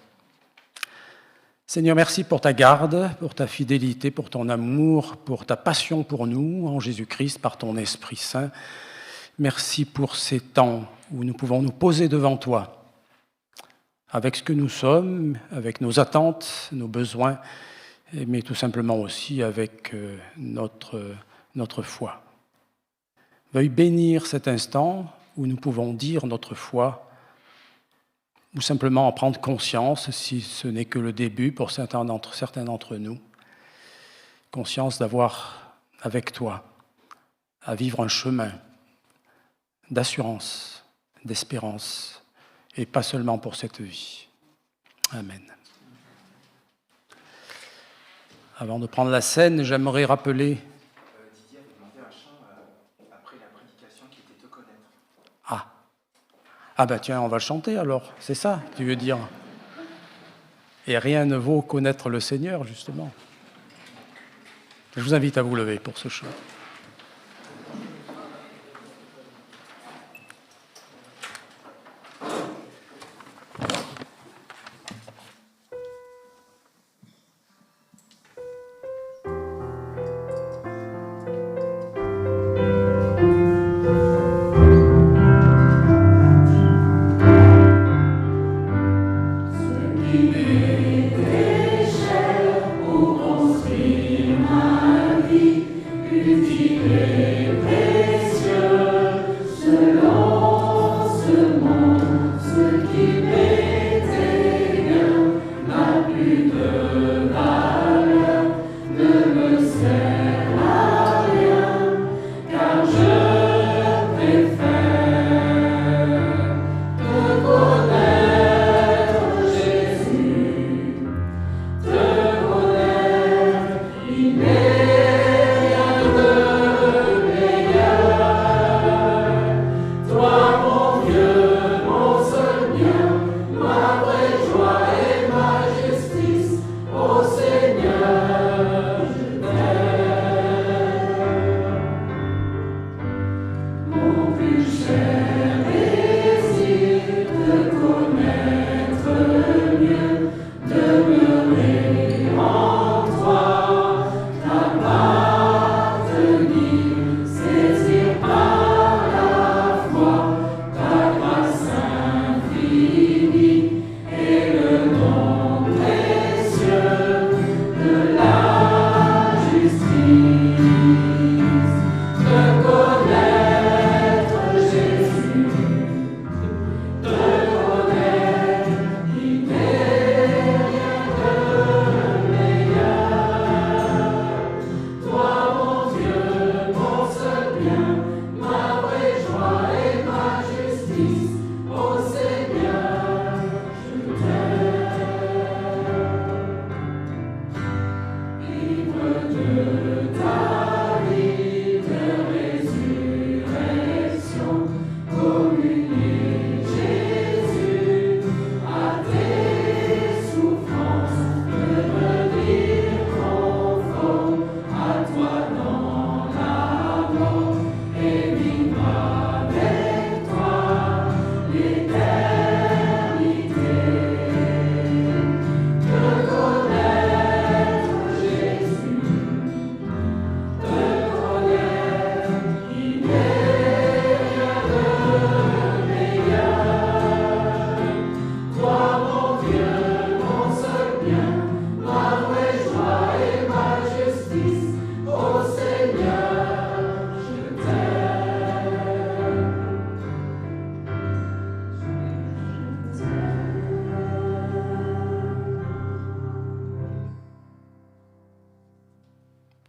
Seigneur, merci pour ta garde, pour ta fidélité, pour ton amour, pour ta passion pour nous, en Jésus-Christ, par ton Esprit Saint. Merci pour ces temps où nous pouvons nous poser devant toi, avec ce que nous sommes, avec nos attentes, nos besoins, mais tout simplement aussi avec notre foi. Veuille bénir cet instant où nous pouvons dire notre foi, ou simplement en prendre conscience, si ce n'est que le début pour certains d'entre nous, conscience d'avoir avec toi à vivre un chemin d'assurance, d'espérance, et pas seulement pour cette vie. Amen. Avant de prendre la scène, j'aimerais rappeler... Didier avait demandé un chant après la prédication qui était Te connaître. Ah ben tiens, on va le chanter alors, c'est ça, tu veux dire. Et rien ne vaut connaître le Seigneur, justement. Je vous invite à vous lever pour ce chant.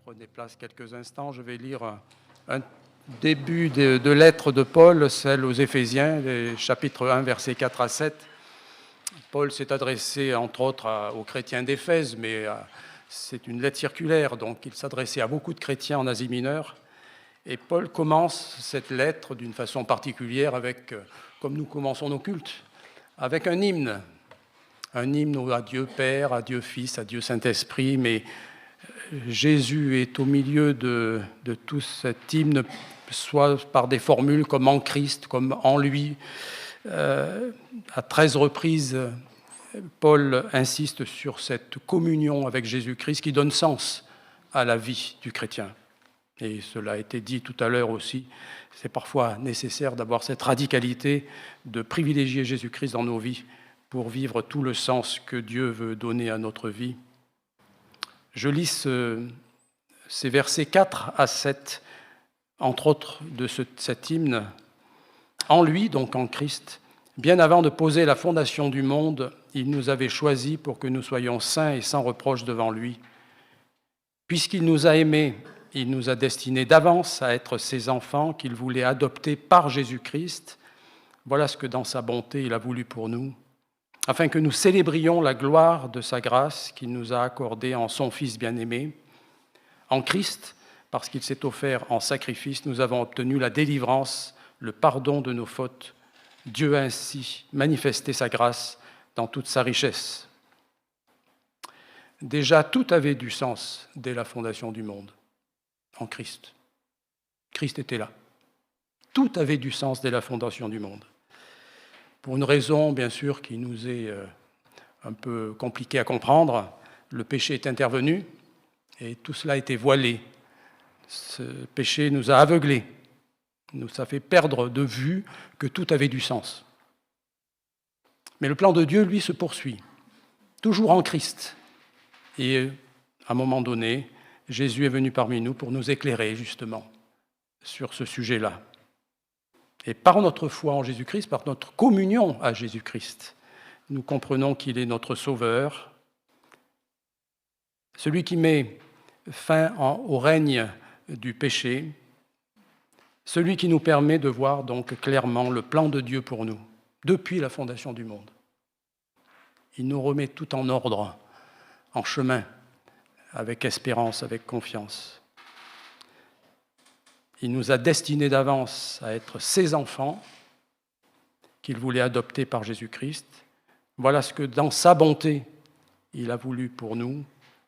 prenez place quelques instants. Je vais lire un début de lettre de Paul, celle aux Éphésiens, chapitre 1, versets 4 à 7. Paul s'est adressé, entre autres, aux chrétiens d'Éphèse, mais c'est une lettre circulaire, donc il s'adressait à beaucoup de chrétiens en Asie mineure. Et Paul commence cette lettre d'une façon particulière, avec, comme nous commençons nos cultes, avec un hymne à Dieu Père, à Dieu Fils, à Dieu Saint-Esprit, mais Jésus est au milieu de tout cet hymne, soit par des formules comme en Christ, comme en lui. À 13 reprises, Paul insiste sur cette communion avec Jésus-Christ qui donne sens à la vie du chrétien. Et cela a été dit tout à l'heure aussi, c'est parfois nécessaire d'avoir cette radicalité de privilégier Jésus-Christ dans nos vies pour vivre tout le sens que Dieu veut donner à notre vie. Je lis ces versets 4 à 7, entre autres de cet hymne. En lui, donc en Christ, bien avant de poser la fondation du monde, il nous avait choisis pour que nous soyons saints et sans reproche devant lui. Puisqu'il nous a aimés, il nous a destinés d'avance à être ses enfants qu'il voulait adopter par Jésus-Christ. Voilà ce que dans sa bonté il a voulu pour nous, afin que nous célébrions la gloire de sa grâce qu'il nous a accordée en son Fils bien-aimé. En Christ, parce qu'il s'est offert en sacrifice, nous avons obtenu la délivrance, le pardon de nos fautes. Dieu a ainsi manifesté sa grâce dans toute sa richesse. Déjà, tout avait du sens dès la fondation du monde, en Christ. Christ était là. Tout avait du sens dès la fondation du monde. Pour une raison, bien sûr, qui nous est un peu compliquée à comprendre, le péché est intervenu et tout cela a été voilé. Ce péché nous a aveuglés, nous a fait perdre de vue que tout avait du sens. Mais le plan de Dieu, lui, se poursuit, toujours en Christ. Et à un moment donné, Jésus est venu parmi nous pour nous éclairer, justement, sur ce sujet-là. Et par notre foi en Jésus-Christ, par notre communion à Jésus-Christ, nous comprenons qu'il est notre Sauveur, celui qui met fin au règne du péché, celui qui nous permet de voir donc clairement le plan de Dieu pour nous, depuis la fondation du monde. Il nous remet tout en ordre, en chemin, avec espérance, avec confiance. Il nous a destinés d'avance à être ses enfants, qu'il voulait adopter par Jésus-Christ. Voilà ce que, dans sa bonté, il a voulu pour nous,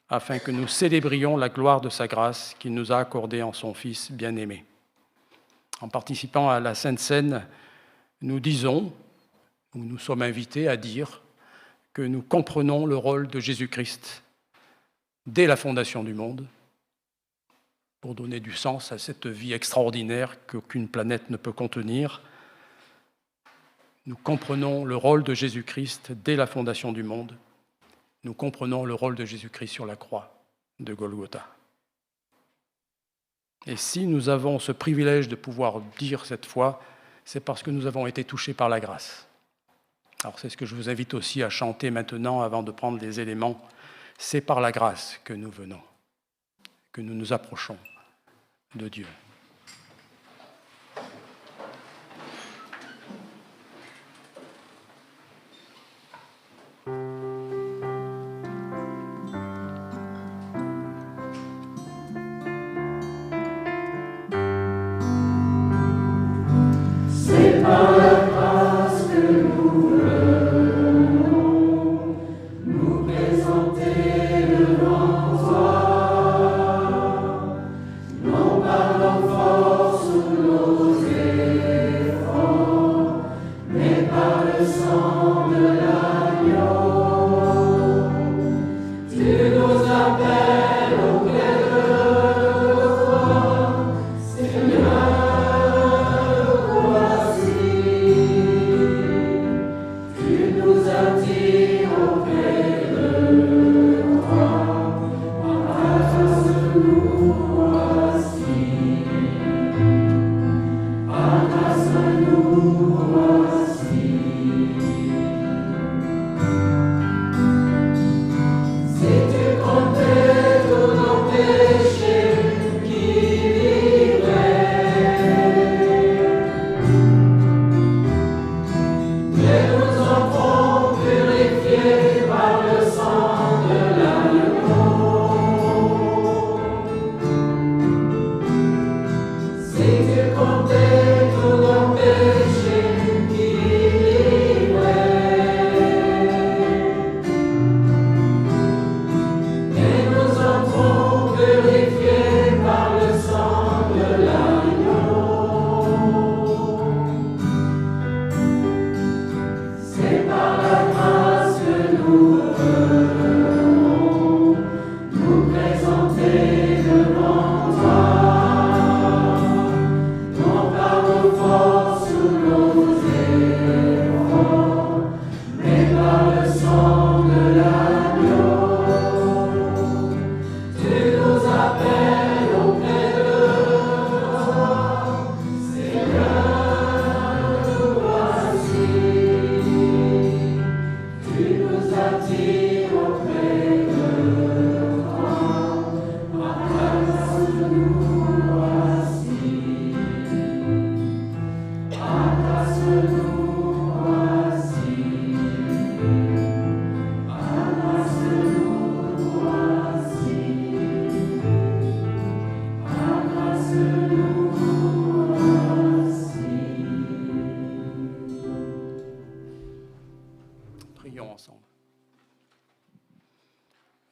afin que nous célébrions la gloire de sa grâce qu'il nous a accordée en son Fils bien-aimé. En participant à la Sainte Seine, nous disons, ou nous sommes invités à dire, que nous comprenons le rôle de Jésus-Christ dès la fondation du monde, pour donner du sens à cette vie extraordinaire qu'aucune planète ne peut contenir. Nous comprenons le rôle de Jésus-Christ dès la fondation du monde. Nous comprenons le rôle de Jésus-Christ sur la croix de Golgotha. Et si nous avons ce privilège de pouvoir dire cette foi, c'est parce que nous avons été touchés par la grâce. Alors c'est ce que je vous invite aussi à chanter maintenant avant de prendre les éléments. C'est par la grâce que nous venons, que nous nous approchons de Dieu. C'est par la grâce que nous venons nous présenter devant toi, non par nos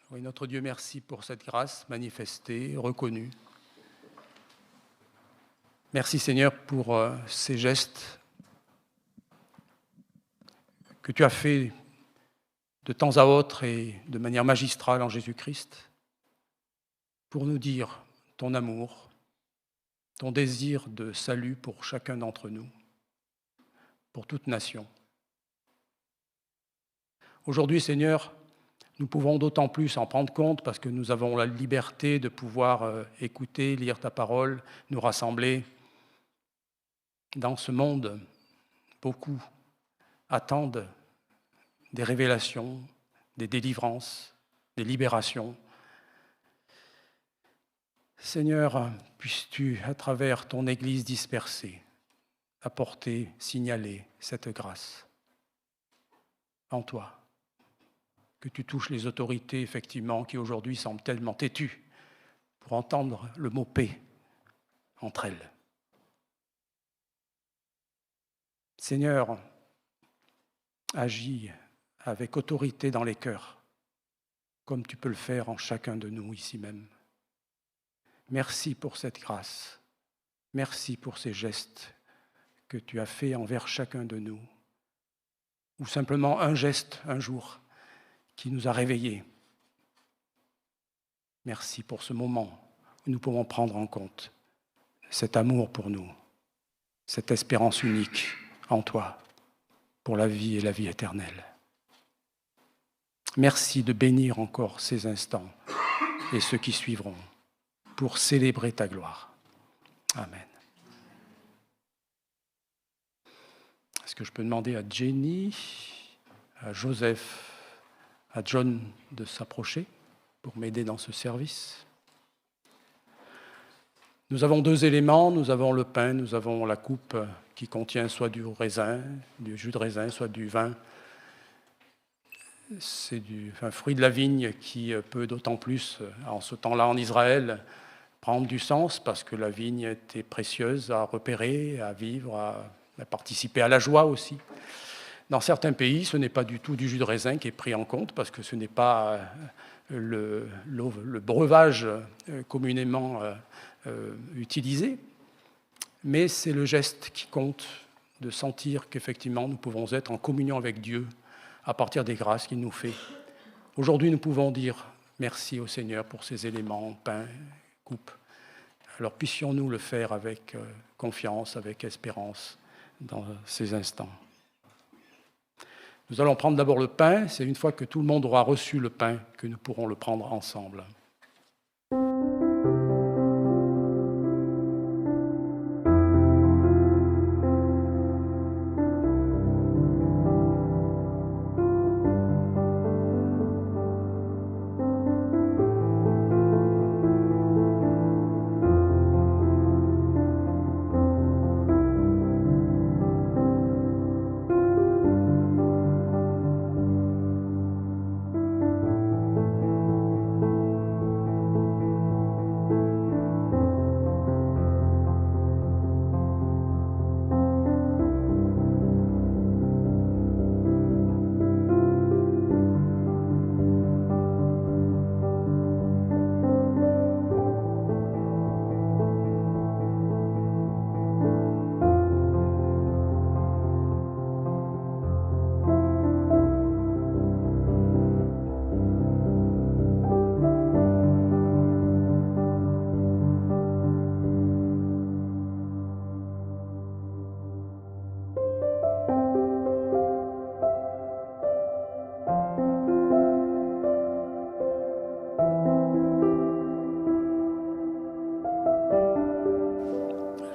Oui, notre Dieu, merci pour cette grâce manifestée, reconnue. Merci Seigneur pour ces gestes que tu as faits de temps à autre et de manière magistrale en Jésus-Christ, pour nous dire ton amour, ton désir de salut pour chacun d'entre nous, pour toute nation. Aujourd'hui, Seigneur, nous pouvons d'autant plus en prendre compte parce que nous avons la liberté de pouvoir écouter, lire ta parole, nous rassembler. Dans ce monde, beaucoup attendent des révélations, des délivrances, des libérations. Seigneur, puisses-tu, à travers ton Église dispersée, apporter, signaler cette grâce en toi, que tu touches les autorités, effectivement, qui aujourd'hui semblent tellement têtues pour entendre le mot paix entre elles. Seigneur, agis avec autorité dans les cœurs, comme tu peux le faire en chacun de nous ici même. Merci pour cette grâce. Merci pour ces gestes que tu as faits envers chacun de nous. Ou simplement un geste un jour qui nous a réveillés. Merci pour ce moment où nous pouvons prendre en compte cet amour pour nous, cette espérance unique en toi, pour la vie et la vie éternelle. Merci de bénir encore ces instants et ceux qui suivront pour célébrer ta gloire. Amen. Est-ce que je peux demander à Jenny, à Joseph, à John de s'approcher pour m'aider dans ce service? Nous avons deux éléments, nous avons le pain, nous avons la coupe qui contient soit du raisin, du jus de raisin, soit du vin. C'est un fruit de la vigne qui peut d'autant plus, en ce temps-là en Israël, prendre du sens parce que la vigne était précieuse à repérer, à vivre, à participer à la joie aussi. Dans certains pays, ce n'est pas du tout du jus de raisin qui est pris en compte parce que ce n'est pas le breuvage communément utilisé, mais c'est le geste qui compte de sentir qu'effectivement nous pouvons être en communion avec Dieu à partir des grâces qu'il nous fait. Aujourd'hui, nous pouvons dire merci au Seigneur pour ces éléments, pain, coupe. Alors puissions-nous le faire avec confiance, avec espérance dans ces instants. Nous allons prendre d'abord le pain. C'est une fois que tout le monde aura reçu le pain que nous pourrons le prendre ensemble.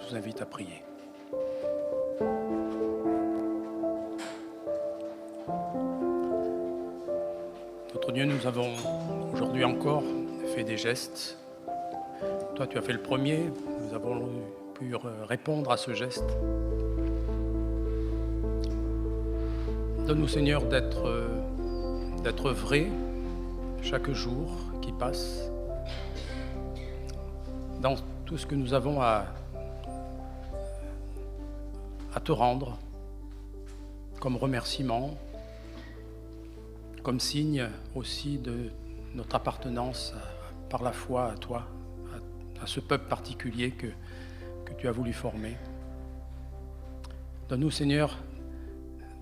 Je vous invite à prier. Notre Dieu, nous avons aujourd'hui encore fait des gestes. Toi, tu as fait le premier. Nous avons pu répondre à ce geste. Donne-nous, Seigneur, d'être vrai chaque jour qui passe dans tout ce que nous avons à te rendre comme remerciement, comme signe aussi de notre appartenance par la foi à toi, à ce peuple particulier que tu as voulu former. Donne-nous, Seigneur,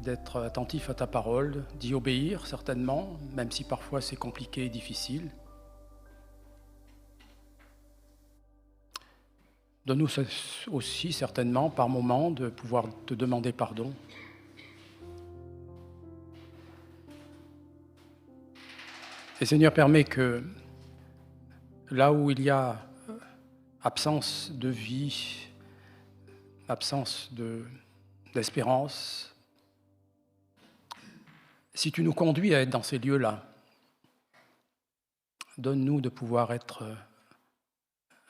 d'être attentif à ta parole, d'y obéir certainement, même si parfois c'est compliqué et difficile. Donne-nous aussi certainement par moments de pouvoir te demander pardon. Et Seigneur, permets que là où il y a absence de vie, absence d'espérance, si tu nous conduis à être dans ces lieux-là, donne-nous de pouvoir être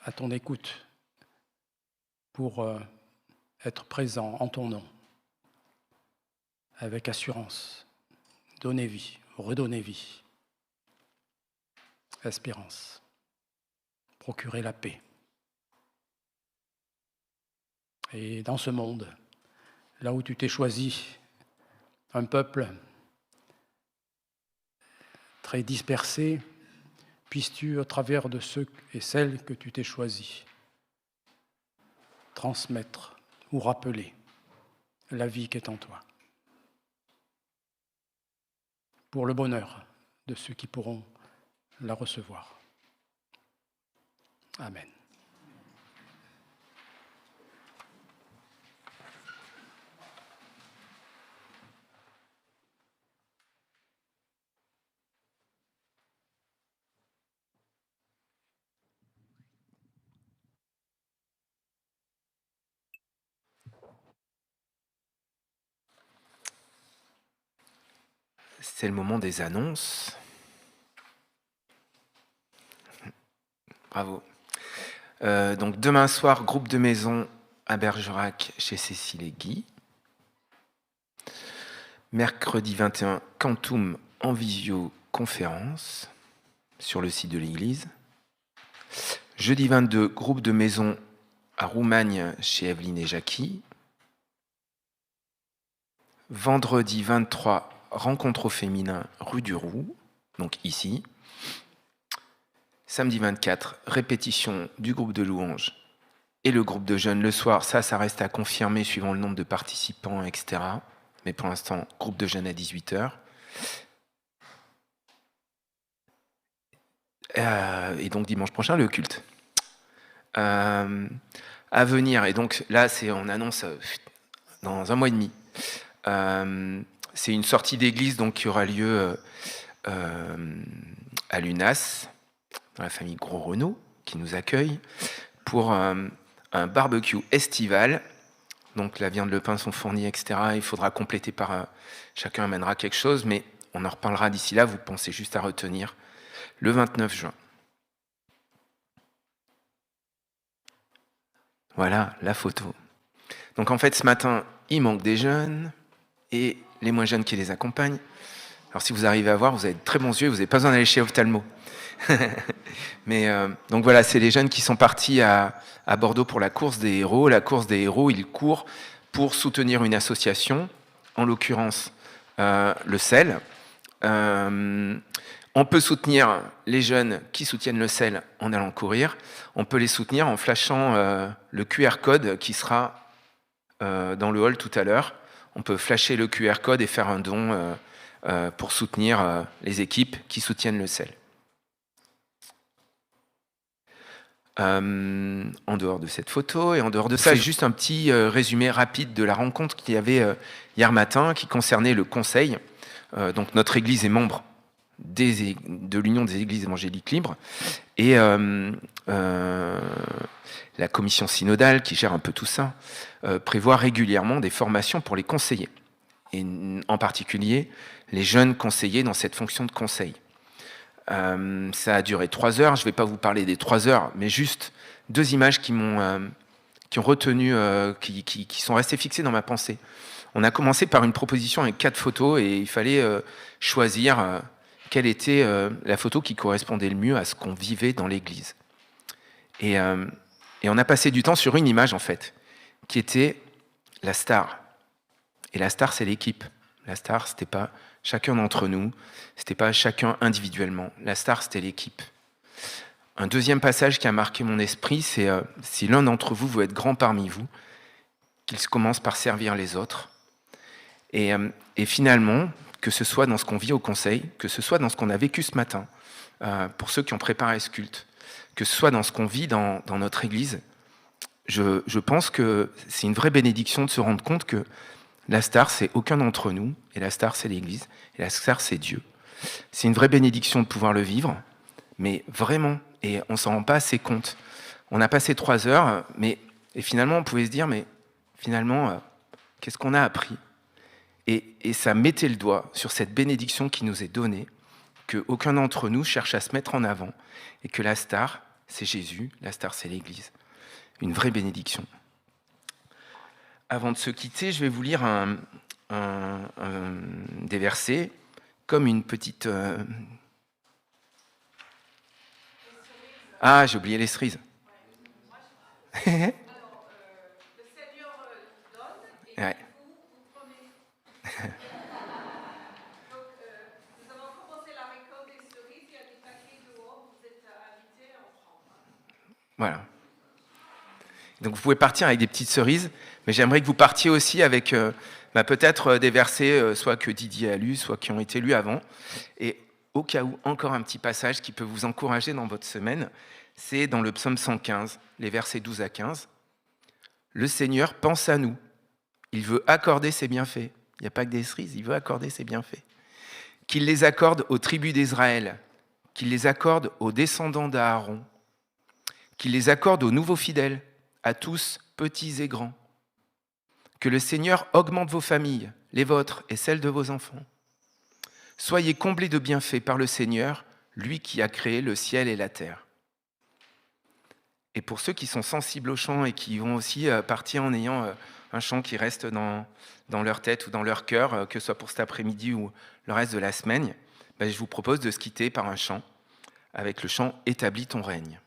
à ton écoute pour être présent en ton nom, avec assurance, donner vie, redonner vie, espérance, procurer la paix. Et dans ce monde, là où tu t'es choisi, un peuple très dispersé, puisses-tu, au travers de ceux et celles que tu t'es choisis, transmettre ou rappeler la vie qui est en toi, pour le bonheur de ceux qui pourront la recevoir. Amen. C'est le moment des annonces. Bravo. Donc demain soir, groupe de maison à Bergerac chez Cécile et Guy. Mercredi 21, Quantum en visioconférence sur le site de l'église. Jeudi 22, groupe de maison à Roumagne chez Evelyne et Jackie. Vendredi 23, rencontre au féminin rue du Roux, donc ici. Samedi 24, répétition du groupe de louanges et le groupe de jeunes le soir. Ça reste à confirmer suivant le nombre de participants, etc. Mais pour l'instant, groupe de jeunes à 18h. Et donc dimanche prochain, le culte. À venir, et donc là, on annonce dans un mois et demi. C'est une sortie d'église donc, qui aura lieu à l'UNAS, dans la famille Gros-Renaud, qui nous accueille, pour un barbecue estival. Donc la viande, le pain sont fournis, etc. Il faudra compléter par... chacun amènera quelque chose, mais on en reparlera d'ici là. Vous pensez juste à retenir le 29 juin. Voilà la photo. Donc en fait, ce matin, il manque des jeunes et les moins jeunes qui les accompagnent. Alors si vous arrivez à voir, vous avez de très bons yeux, vous n'avez pas besoin d'aller chez Ophtalmo. Mais donc voilà, c'est les jeunes qui sont partis à Bordeaux pour la course des héros. La course des héros, ils courent pour soutenir une association, en l'occurrence le CEL. On peut soutenir les jeunes qui soutiennent le CEL en allant courir. On peut les soutenir en flashant le QR code qui sera dans le hall tout à l'heure. On peut flasher le QR code et faire un don pour soutenir les équipes qui soutiennent le CEL. En dehors de cette photo et en dehors de ça, juste un petit résumé rapide de la rencontre qu'il y avait hier matin qui concernait le conseil. Donc notre église est membre de l'Union des Églises évangéliques libres et la commission synodale qui gère un peu tout ça prévoit régulièrement des formations pour les conseillers et en particulier les jeunes conseillers dans cette fonction de conseil. Ça a duré 3 heures, je ne vais pas vous parler des 3 heures, mais juste 2 images qui ont retenu, qui sont restées fixées dans ma pensée. On a commencé par une proposition avec 4 photos et il fallait choisir quelle était la photo qui correspondait le mieux à ce qu'on vivait dans l'église. Et on a passé du temps sur une image, en fait, qui était la star. Et la star, c'est l'équipe. La star, c'était pas chacun d'entre nous. C'était pas chacun individuellement. La star, c'était l'équipe. Un deuxième passage qui a marqué mon esprit, c'est si l'un d'entre vous veut être grand parmi vous, qu'il commence par servir les autres. Et finalement, que ce soit dans ce qu'on vit au conseil, que ce soit dans ce qu'on a vécu ce matin, pour ceux qui ont préparé ce culte, que ce soit dans ce qu'on vit dans notre Église, je pense que c'est une vraie bénédiction de se rendre compte que la star, c'est aucun d'entre nous, et la star, c'est l'Église, et la star, c'est Dieu. C'est une vraie bénédiction de pouvoir le vivre, mais vraiment, et on ne s'en rend pas assez compte. On a passé 3 heures, et finalement, on pouvait se dire, mais finalement, qu'est-ce qu'on a appris ? Et ça mettait le doigt sur cette bénédiction qui nous est donnée, qu'aucun d'entre nous cherche à se mettre en avant, et que la star, c'est Jésus, la star, c'est l'Église. Une vraie bénédiction. Avant de se quitter, je vais vous lire des versets, comme une petite... Ah, j'ai oublié les cerises. Le Seigneur donne et Ouais. vous prenez. Donc, nous avons commencé la récolte des cerises. Il y a des paquets dehors. Vous êtes invités à en prendre. Voilà. Donc vous pouvez partir avec des petites cerises, mais j'aimerais que vous partiez aussi avec peut-être des versets, soit que Didier a lus, soit qui ont été lus avant. Et au cas où, encore un petit passage qui peut vous encourager dans votre semaine, c'est dans le psaume 115, les versets 12 à 15. Le Seigneur pense à nous. Il veut accorder ses bienfaits. Il n'y a pas que des cerises, il veut accorder ses bienfaits. Qu'il les accorde aux tribus d'Israël, qu'il les accorde aux descendants d'Aaron, qu'il les accorde aux nouveaux fidèles, à tous, petits et grands. Que le Seigneur augmente vos familles, les vôtres et celles de vos enfants. Soyez comblés de bienfaits par le Seigneur, lui qui a créé le ciel et la terre. Et pour ceux qui sont sensibles au chant et qui vont aussi partir en ayant un chant qui reste dans leur tête ou dans leur cœur, que ce soit pour cet après-midi ou le reste de la semaine, je vous propose de se quitter par un chant, avec le chant « Établis ton règne ».